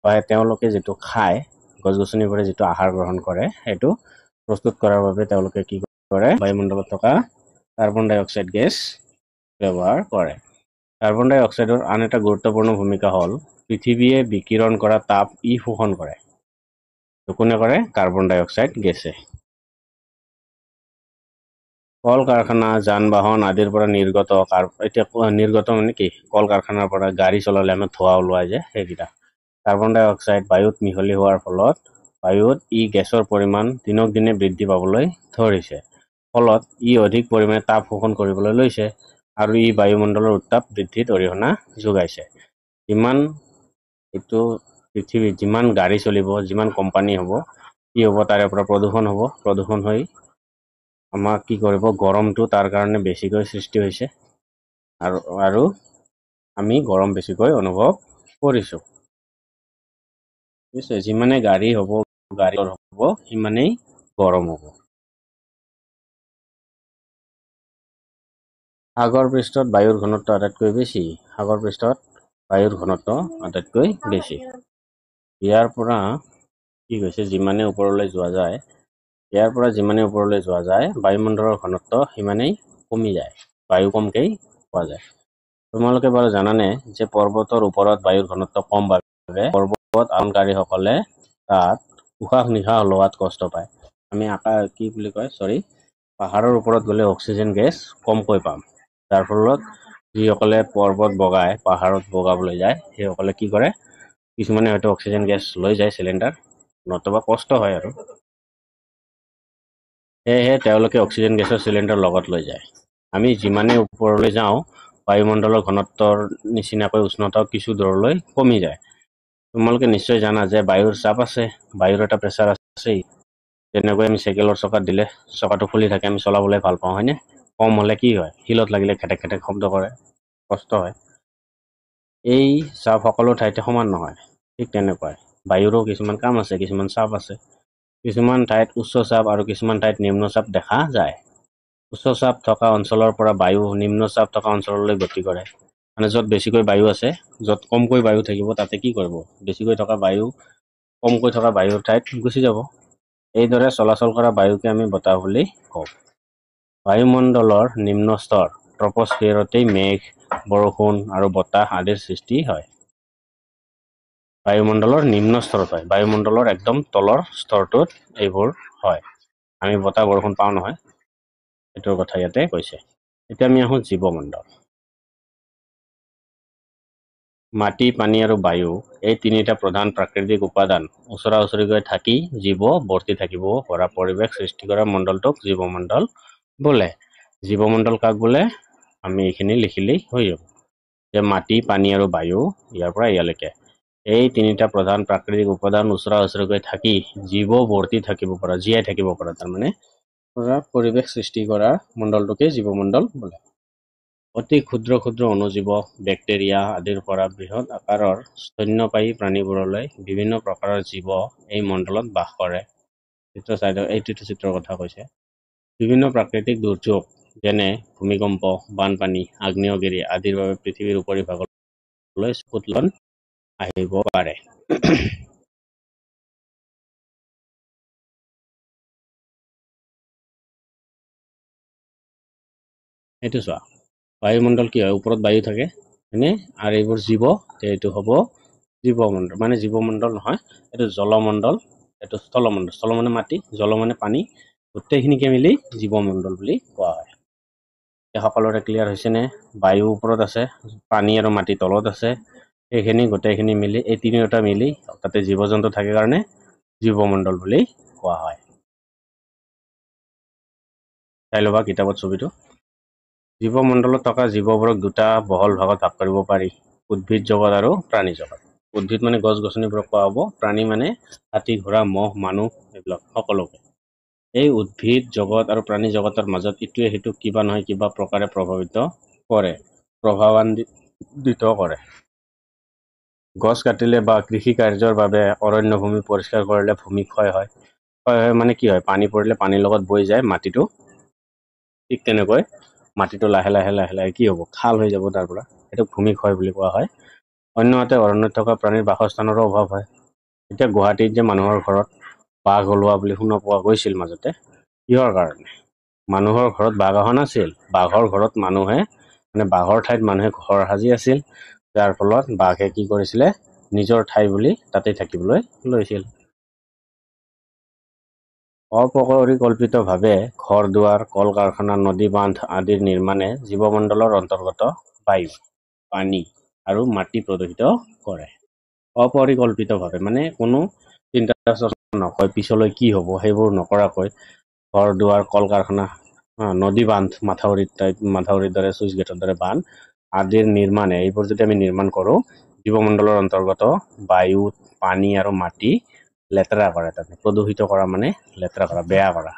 বা তেওঁলোকে যিটো খায়, গছ-গছনিবোৰে যিটো আহাৰ গ্ৰহণ কৰে, সেইটো প্ৰস্তুত কৰাৰ বাবে তেওঁলোকে কি কৰে? বায়ুমণ্ডলত থকা কাৰ্বন ডাই অক্সাইড গেছ ব্যৱহাৰ কৰে। কাৰ্বন ডাই অক্সাইডৰ আন এটা গুৰুত্বপূৰ্ণ ভূমিকা হ'ল পৃথিৱীয়ে বিকিৰণ কৰা তাপ শোষণ কৰে। কোনে কৰে? কাৰ্বন ডাই অক্সাইড গেছে। কল কাৰখানা, যান বাহন আদিৰ পৰা নিৰ্গত মানে কি? কল কাৰখানাৰ পৰা গাড়ী চলালে আমাৰ ধোঁৱা ওলোৱাই যে সেইকেইটা কাৰ্বন ডাই অক্সাইড বায়ুত মিহলি হোৱাৰ ফলত বায়ুত গেছৰ পৰিমাণ দিনক দিনে বৃদ্ধি পাবলৈ ধৰিছে। ফলত অধিক পৰিমাণে তাপ শোষণ কৰিবলৈ লৈছে আৰু বায়ুমণ্ডলৰ উত্তাপ বৃদ্ধিত অৰিহণা যোগাইছে। পৃথিৱীত যিমান গাড়ী চলিব, যিমান কোম্পানী হ'ব, তাৰে পৰা প্ৰদূষণ হ'ব। প্ৰদূষণ হৈ আমাক কি কৰিব? গৰমটো তাৰ কাৰণে বেছিকৈ সৃষ্টি হৈছে আৰু আমি গৰম বেছিকৈ অনুভৱ কৰিছোঁ। যিমানে গাড়ী হ'ব, সিমানেই গৰম হ'ব। সাগৰ পৃষ্ঠত বায়ুৰ ঘনত্ব আটাইতকৈ বেছি। সাগৰ পৃষ্ঠত বায়ুৰ ঘনত্ব আটাইতকৈ বেছি। ইয়াৰ পৰা কি হৈছে? যিমানে ওপৰলৈ যোৱা যায়, বায়ুমণ্ডলৰ ঘনত্ব সিমানেই কমি যায়। বায়ু কমকেই পোৱা যায়। তোমালোকে বাৰু জানানে যে পৰ্বতৰ ওপৰত বায়ুৰ ঘনত্ব কম বাবে পৰ্বত আৰোহণকাৰীসকলে তাত উশাহ নিশাহ লোৱাত কষ্ট পায়। আমি পাহাৰৰ ওপৰত গ'লে অক্সিজেন গেছ কমকৈ পাম। যাৰ ফলত যিসকলে পৰ্বত বগাই, পাহাৰত বগাবলৈ যায়, সেইসকলে কি কৰে? কিছুমানে হয়তো অক্সিজেন গেছ লৈ যায় চিলিণ্ডাৰ, নতুবা কষ্ট হয় আৰু সেয়েহে তেওঁলোকে অক্সিজেন গেছৰ চিলিণ্ডাৰ লগত লৈ যায়। আমি যিমানেই ওপৰলৈ যাওঁ, বায়ুমণ্ডলৰ ঘনত্বৰ নিচিনাকৈ উষ্ণতাও কিছু দূৰলৈ কমি যায়। তোমালোকে নিশ্চয় জানা যে বায়ুৰ চাপ আছে, বায়ুৰ এটা প্ৰেছাৰ আছেই। যেনেকৈ আমি চাইকেলৰ চকাত দিলে চকাটো ফুলি থাকে, আমি চলাবলৈ ভাল পাওঁ, হয়নে? কম হ'লে কি হয়? শিলত লাগিলে খেটেক খেটেক শব্দ কৰে, কষ্ট হয়। এই চাপ সকলো ঠাইতে সমান নহয়। ঠিক তেনেকুৱাই বায়ুৰো কিছুমান কাম আছে, কিছুমান চাপ আছে। কিছুমান ঠাইত উচ্চ চাপ আৰু কিছুমান ঠাইত নিম্ন চাপ দেখা যায়। উচ্চ চাপ থকা অঞ্চলৰ পৰা বায়ু নিম্ন চাপ থকা অঞ্চললৈ গতি কৰে। মানে য'ত বেছিকৈ বায়ু আছে, য'ত কমকৈ বায়ু থাকিব, তাতে কি কৰিব? কমকৈ থকা বায়ুৰ ঠাইত গুচি যাব। এইদৰে চলাচল কৰা বায়ুকে আমি বতাহ বুলি কওঁ। বায়ুমণ্ডলৰ নিম্ন স্তৰ ট্ৰপোস্ফিয়াৰতেই মেঘ, বৰষুণ আৰু বতাহ আদিৰ সৃষ্টি হয়। বায়ুমণ্ডলৰ নিম্ন স্তৰত হয়। বায়ুমণ্ডলৰ একদম তলৰ স্তৰটোত এইবোৰ হয়। আমি বতাহ বৰষুণ পাওঁ নহয়, এইটোৰ কথা ইয়াতে কৈছে। এতিয়া আমি আহোঁ জীৱমণ্ডল। মাটি, পানী আৰু বায়ু এই তিনিটা প্ৰধান প্ৰাকৃতিক উপাদান ওচৰা ওচৰিকৈ থাকি জীৱ বৰ্তি থাকিব পৰা পৰিৱেশ সৃষ্টি কৰা মণ্ডলটোক জীৱমণ্ডল বোলে। জীৱমণ্ডল কাক বোলে? আমি এইখিনি লিখিলেই হৈ যাব যে মাটি, পানী আৰু বায়ু, ইয়াৰ পৰা ইয়ালৈকে এই তিনিটা প্ৰধান প্ৰাকৃতিক উপাদান ওচৰা ওচৰিকৈ থাকি জীৱ বৰ্তি থাকিব পৰা, জীয়াই থাকিব পৰা, তাৰমানে পৰিৱেশ সৃষ্টি কৰা মণ্ডলটোকে জীৱমণ্ডল বোলে। অতি ক্ষুদ্ৰ ক্ষুদ্ৰ অণুজীৱ, বেক্টেৰিয়া আদিৰ পৰা বৃহৎ আকাৰৰ স্তন্যপায়ী প্ৰাণীবোৰলৈ বিভিন্ন প্ৰকাৰৰ জীৱ এই মণ্ডলত বাস কৰে। এইটো চিত্ৰৰ কথা কৈছে। বিভিন্ন প্ৰাকৃতিক দুৰ্যোগ যেনে ভূমিকম্প, বানপানী, আগ্নেয়গিৰি আদিৰ বাবে পৃথিৱীৰ উপৰিভাগলৈ স্ফুটলন আহিব পাৰে। এইটো চোৱা, বায়ুমণ্ডল কি হয়? ওপৰত বায়ু থাকে, হয়নে? আৰু এইবোৰ জীৱ, এইটো হ'ব জীৱমণ্ডল, মানে জীৱমণ্ডল নহয়, এইটো জলমণ্ডল, এইটো স্থলমণ্ডল। স্থল মানে মাটি, জল মানে পানী, গোটেইখিনিকে মিলি জীৱমণ্ডল বুলি কোৱা হয়। সকলোৰে ক্লিয়াৰ হৈছেনে? বায়ু ওপৰত আছে, পানী আৰু মাটি তলত আছে, এইখিনি গোটেইখিনি মিলি, এই তিনিওটা মিলি তাতে জীৱ জন্তু থাকে কাৰণে জীৱমণ্ডল বুলি কোৱা হয়। চাই ল'বা কিতাপত ছবিটো। জীৱমণ্ডলত থকা জীৱবোৰক দুটা বহল ভাগত ভাগ কৰিব পাৰি, উদ্ভিদ জগত আৰু প্ৰাণী জগত। উদ্ভিদ মানে গছ গছনিবোৰক কোৱা হ'ব, প্ৰাণী মানে হাতী ঘোঁৰা মহ মানুহ এইবিলাক সকলোকে। এই উদ্ভিদ জগত আৰু প্ৰাণী জগতৰ মাজত ইটোৱে সিটোক কিবা নহয় কিবা প্ৰকাৰে প্ৰভাৱিত কৰে, প্ৰভাৱান্বিত কৰে। গছ কাটিলে বা কৃষি কাৰ্যৰ বাবে অৰণ্য ভূমি পৰিষ্কাৰ কৰিলে ভূমি ক্ষয় হয়। ক্ষয় হয় মানে কি হয়? পানী পৰিলে পানীৰ লগত বৈ যায় মাটিটো, ঠিক তেনেকৈ মাটিটো লাহে লাহে লাহে লাহে কি হ'ব? খাল হৈ যাব তাৰ পৰা, সেইটোক ভূমি ক্ষয় বুলি কোৱা হয়। অন্যহাতে অৰণ্যত থকা প্ৰাণীৰ বাসস্থানৰো অভাৱ হয়। এতিয়া গুৱাহাটীত যে মানুহৰ ঘৰত বাঘ ওলোৱা বুলি শুনা পোৱা গৈছিল মাজতে, কিহৰ কাৰণে? মানুহৰ ঘৰত বাঘ অহা নাছিল, বাঘৰ ঘৰত মানুহে মানে বাঘৰ ঠাইত মানুহে ঘৰ সাজি আছিল, যাৰ ফলত বাঘে কি কৰিছিলে? নিজৰ ঠাই বুলি তাতে থাকিবলৈ লৈছিল। অপৰিকল্পিতভাৱে ঘৰ দুৱাৰ, কল কাৰখানা, নদী বান্ধ আদিৰ নিৰ্মাণে জীৱমণ্ডলৰ অন্তৰ্গত বায়ু, পানী আৰু মাটি প্ৰদূষিত কৰে। অপৰিকল্পিতভাৱে মানে কোনো চিন্তা চৰ্চা নকৰে, পিছলৈ কি হ'ব সেইবোৰ নকৰাকৈ ঘৰ দুৱাৰ, কল কাৰখানা, নদী বান্ধ, মাথাউৰিৰ দৰে চুইচ গেটৰ দৰে বান্ধ আদিৰ নিৰ্মাণে, এইবোৰ যদি আমি নিৰ্মাণ কৰোঁ, জীৱমণ্ডলৰ অন্তৰ্গত বায়ু, পানী আৰু মাটি লেতেৰা কৰে। তাতে প্ৰদূষিত কৰা মানে লেতেৰা কৰা, বেয়া কৰা।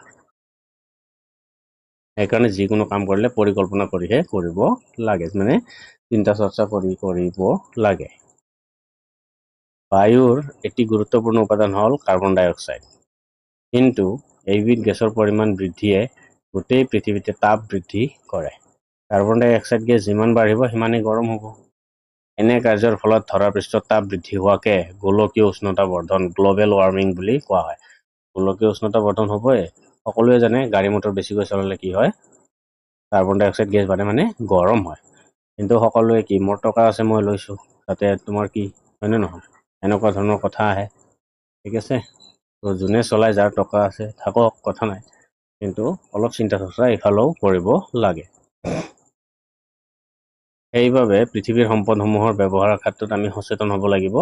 সেইকাৰণে যিকোনো কাম কৰিলে পৰিকল্পনা কৰিহে কৰিব লাগে, মানে চিন্তা চৰ্চা কৰিব লাগে। বায়ুৰ এটি গুৰুত্বপূৰ্ণ উপাদান হ'ল কাৰ্বন ডাই অক্সাইড। কিন্তু এইবিধ গেছৰ পৰিমাণ বৃদ্ধিয়ে গোটেই পৃথিৱীতে তাপ বৃদ্ধি কৰে। কাৰ্বন ডাই অক্সাইড গেছ যিমান বাঢ়িব সিমানেই গৰম হ'ব। এনে কাৰ্যৰ ফলত ধৰা পৃষ্ঠত তাপ বৃদ্ধি হোৱাকে গোলকীয় উষ্ণতা বৰ্ধন, গ্ল'বেল ৱাৰ্মিং বুলি কোৱা হয়। গোলকীয় উষ্ণতা বৰ্ধন হ'বই। সকলোৱে জানে গাড়ী মটৰ বেছিকৈ চলালে কি হয়? কাৰ্বন ডাই অক্সাইড গেছ বাঢ়ে, মানে গৰম হয়। কিন্তু সকলোৱে কি, মোৰ টকা আছে মই লৈছোঁ, তাতে তোমাৰ কি, হয়নে নহয়? এনেকুৱা ধৰণৰ কথা আহে, ঠিক আছে? তো যোনে চলাই, যাৰ টকা আছে থাকক, কথা নাই, কিন্তু অলপ চিন্তা চৰ্চা এইফালেও কৰিব লাগে। সেইবাবে পৃথিৱীৰ সম্পদসমূহৰ ব্যৱহাৰৰ ক্ষেত্ৰত আমি সচেতন হ'ব লাগিব।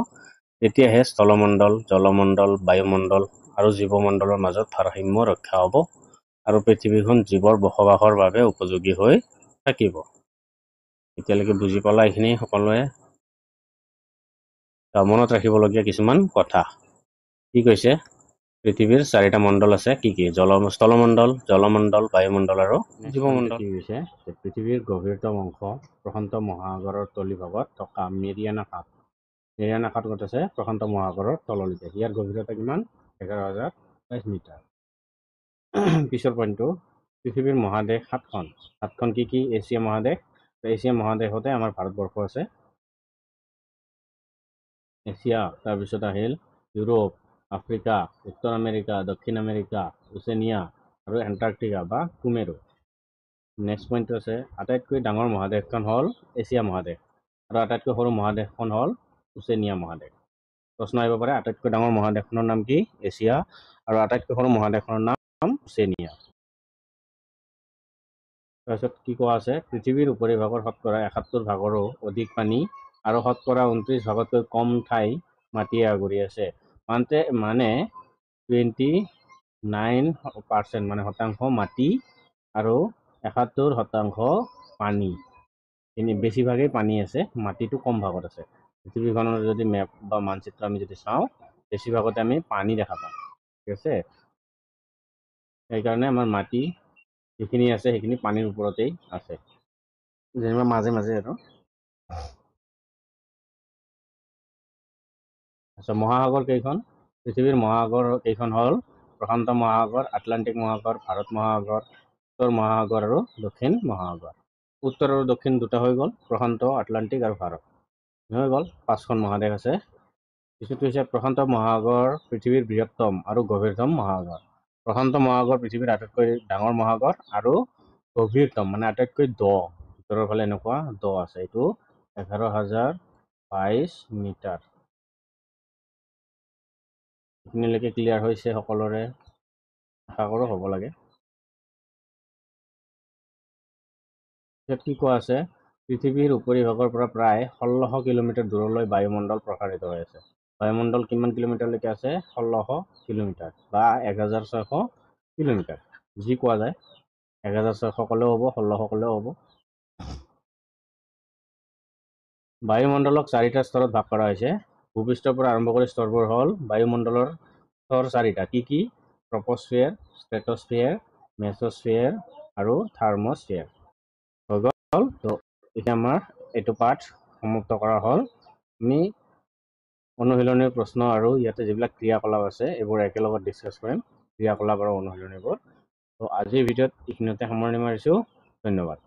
তেতিয়াহে স্থলমণ্ডল, জলমণ্ডল, বায়ুমণ্ডল আৰু জীৱমণ্ডলৰ মাজত ভাৰসাম্য ৰক্ষা হ'ব আৰু পৃথিৱীখন জীৱৰ বসবাসৰ বাবে উপযোগী হৈ থাকিব। এতিয়ালৈকে বুজি পালা এইখিনি সকলোৱে? মনত ৰাখিবলগীয়া কিছুমান কথা। কি কৈছে? পৃথিৱীৰ 4টা মণ্ডল আছে, কি কি? স্থলমণ্ডল, জলমণ্ডল, বায়ুমণ্ডল আৰু জীৱমণ্ডল। কি হৈছে? পৃথিৱীৰ গভীৰতম অংশ প্ৰশান্ত মহাসাগৰৰ তলিভাগত থকা মেৰিয়ানা খাত। মেৰিয়ানা খাত ক'ত আছে? প্ৰশান্ত মহাসাগৰৰ তললৈকে। ইয়াৰ গভীৰতা কিমান? 11,022 মিটাৰ। পিছৰ পইণ্টটো, পৃথিৱীৰ মহাদেশ 7খন। 7খন কি কি? এছিয়া মহাদেশ। এছিয়া মহাদেশতে আমাৰ ভাৰতবৰ্ষ আছে। এছিয়া, তাৰপিছত আহিল ইউৰোপ, আফ্ৰিকা, উত্তৰ আমেৰিকা, দক্ষিণ আমেৰিকা, ওচেনিয়া আৰু এণ্টাৰ্কটিকা বা কুমেৰু। নেক্সট পইণ্টটো আছে, আটাইতকৈ ডাঙৰ মহাদেশখন হ'ল এছিয়া মহাদেশ আৰু আটাইতকৈ সৰু মহাদেশখন হ'ল ওচেনিয়া মহাদেশ। প্ৰশ্ন আহিব পাৰে, আটাইতকৈ ডাঙৰ মহাদেশখনৰ নাম কি? এছিয়া, আৰু আটাইতকৈ সৰু মহাদেশখনৰ নাম ওচেনিয়া। তাৰপিছত কি কোৱা আছে? পৃথিৱীৰ উপৰিভাগৰ শতকৰা 71 ভাগৰো অধিক পানী আৰু শতকৰা 29 ভাগতকৈ কম ঠাই মাটিয়ে আগুৰি আছে। মানে 29% মানে শতাংশ মাটি আৰু 71% পানী। বেছিভাগেই পানী আছে, মাটিটো কম ভাগত আছে। পৃথিৱীখনৰ যদি মেপ বা মানচিত্ৰ আমি যদি চাওঁ, বেছিভাগতে আমি পানী দেখা পাওঁ, ঠিক আছে? সেইকাৰণে আমাৰ মাটি যিখিনি আছে সেইখিনি পানীৰ ওপৰতেই আছে, যেনিবা মাজে মাজে আৰু। আচ্ছা, মহাসাগৰ কেইখন? পৃথিৱীৰ মহাসাগৰ কেইখন হ'ল প্ৰশান্ত মহাসাগৰ, আটলান্টিক মহাসাগৰ, ভাৰত মহাসাগৰ, উত্তৰ মহাসাগৰ আৰু দক্ষিণ মহাসাগৰ। উত্তৰ আৰু দক্ষিণ দুটা হৈ গ'ল, প্ৰশান্ত, আটলান্টিক আৰু ভাৰত হৈ গ'ল। 5খন মহাদেশ আছে। পিছতো হৈছে প্ৰশান্ত মহাসাগৰ পৃথিৱীৰ বৃহত্তম আৰু গভীৰতম মহাসাগৰ। প্ৰশান্ত মহাসাগৰ পৃথিৱীৰ আটাইতকৈ ডাঙৰ মহাসাগৰ আৰু গভীৰতম মানে আটাইতকৈ দ, ভিতৰৰ ফালে এনেকুৱা দ আছে, এইটো 11,022 মিটাৰ। এইখিনিলৈকে ক্লিয়াৰ হৈছে সকলোৰে, আশা কৰোঁ হ'ব লাগে। কি কোৱা আছে, পৃথিৱীৰ উপৰিভাগৰ পৰা প্ৰায় 1600 কিলোমিটাৰ দূৰলৈ বায়ুমণ্ডল প্ৰসাৰিত হৈ আছে। বায়ুমণ্ডল কিমান কিলোমিটাৰলৈকে আছে? 1600 কিলোমিটাৰ বা 1600 কিলোমিটাৰ, যি কোৱা যায়। 1600 ক'লেও হ'ব, 1600 ক'লেও হ'ব। বায়ুমণ্ডলক 4টা স্তৰত ভাগ কৰা হৈছে। ভূপৃষ্ঠৰ পৰা আৰম্ভ কৰি স্তৰবোৰ হ'ল বায়ুমণ্ডলৰ স্তৰ 4টা। কি? ট্ৰপোস্ফিয়াৰ, ষ্ট্ৰেটোস্ফিয়াৰ, মেছোস্ফিয়াৰ আৰু থাৰ্মোস্ফিয়াৰ। হৈ গ'ল। তো এতিয়া আমাৰ এইটো পাঠ সমাপ্ত কৰা হ'ল। আমি অনুশীলনীৰ প্ৰশ্ন আৰু ইয়াতে যিবিলাক ক্ৰিয়াকলাপ আছে এইবোৰ একেলগত ডিছকাছ কৰিম, ক্ৰিয়াকলাপ আৰু অনুশীলনীবোৰ। তো আজিৰ ভিডিঅ'ত এইখিনিতে সামৰণি মাৰিছোঁ। ধন্যবাদ।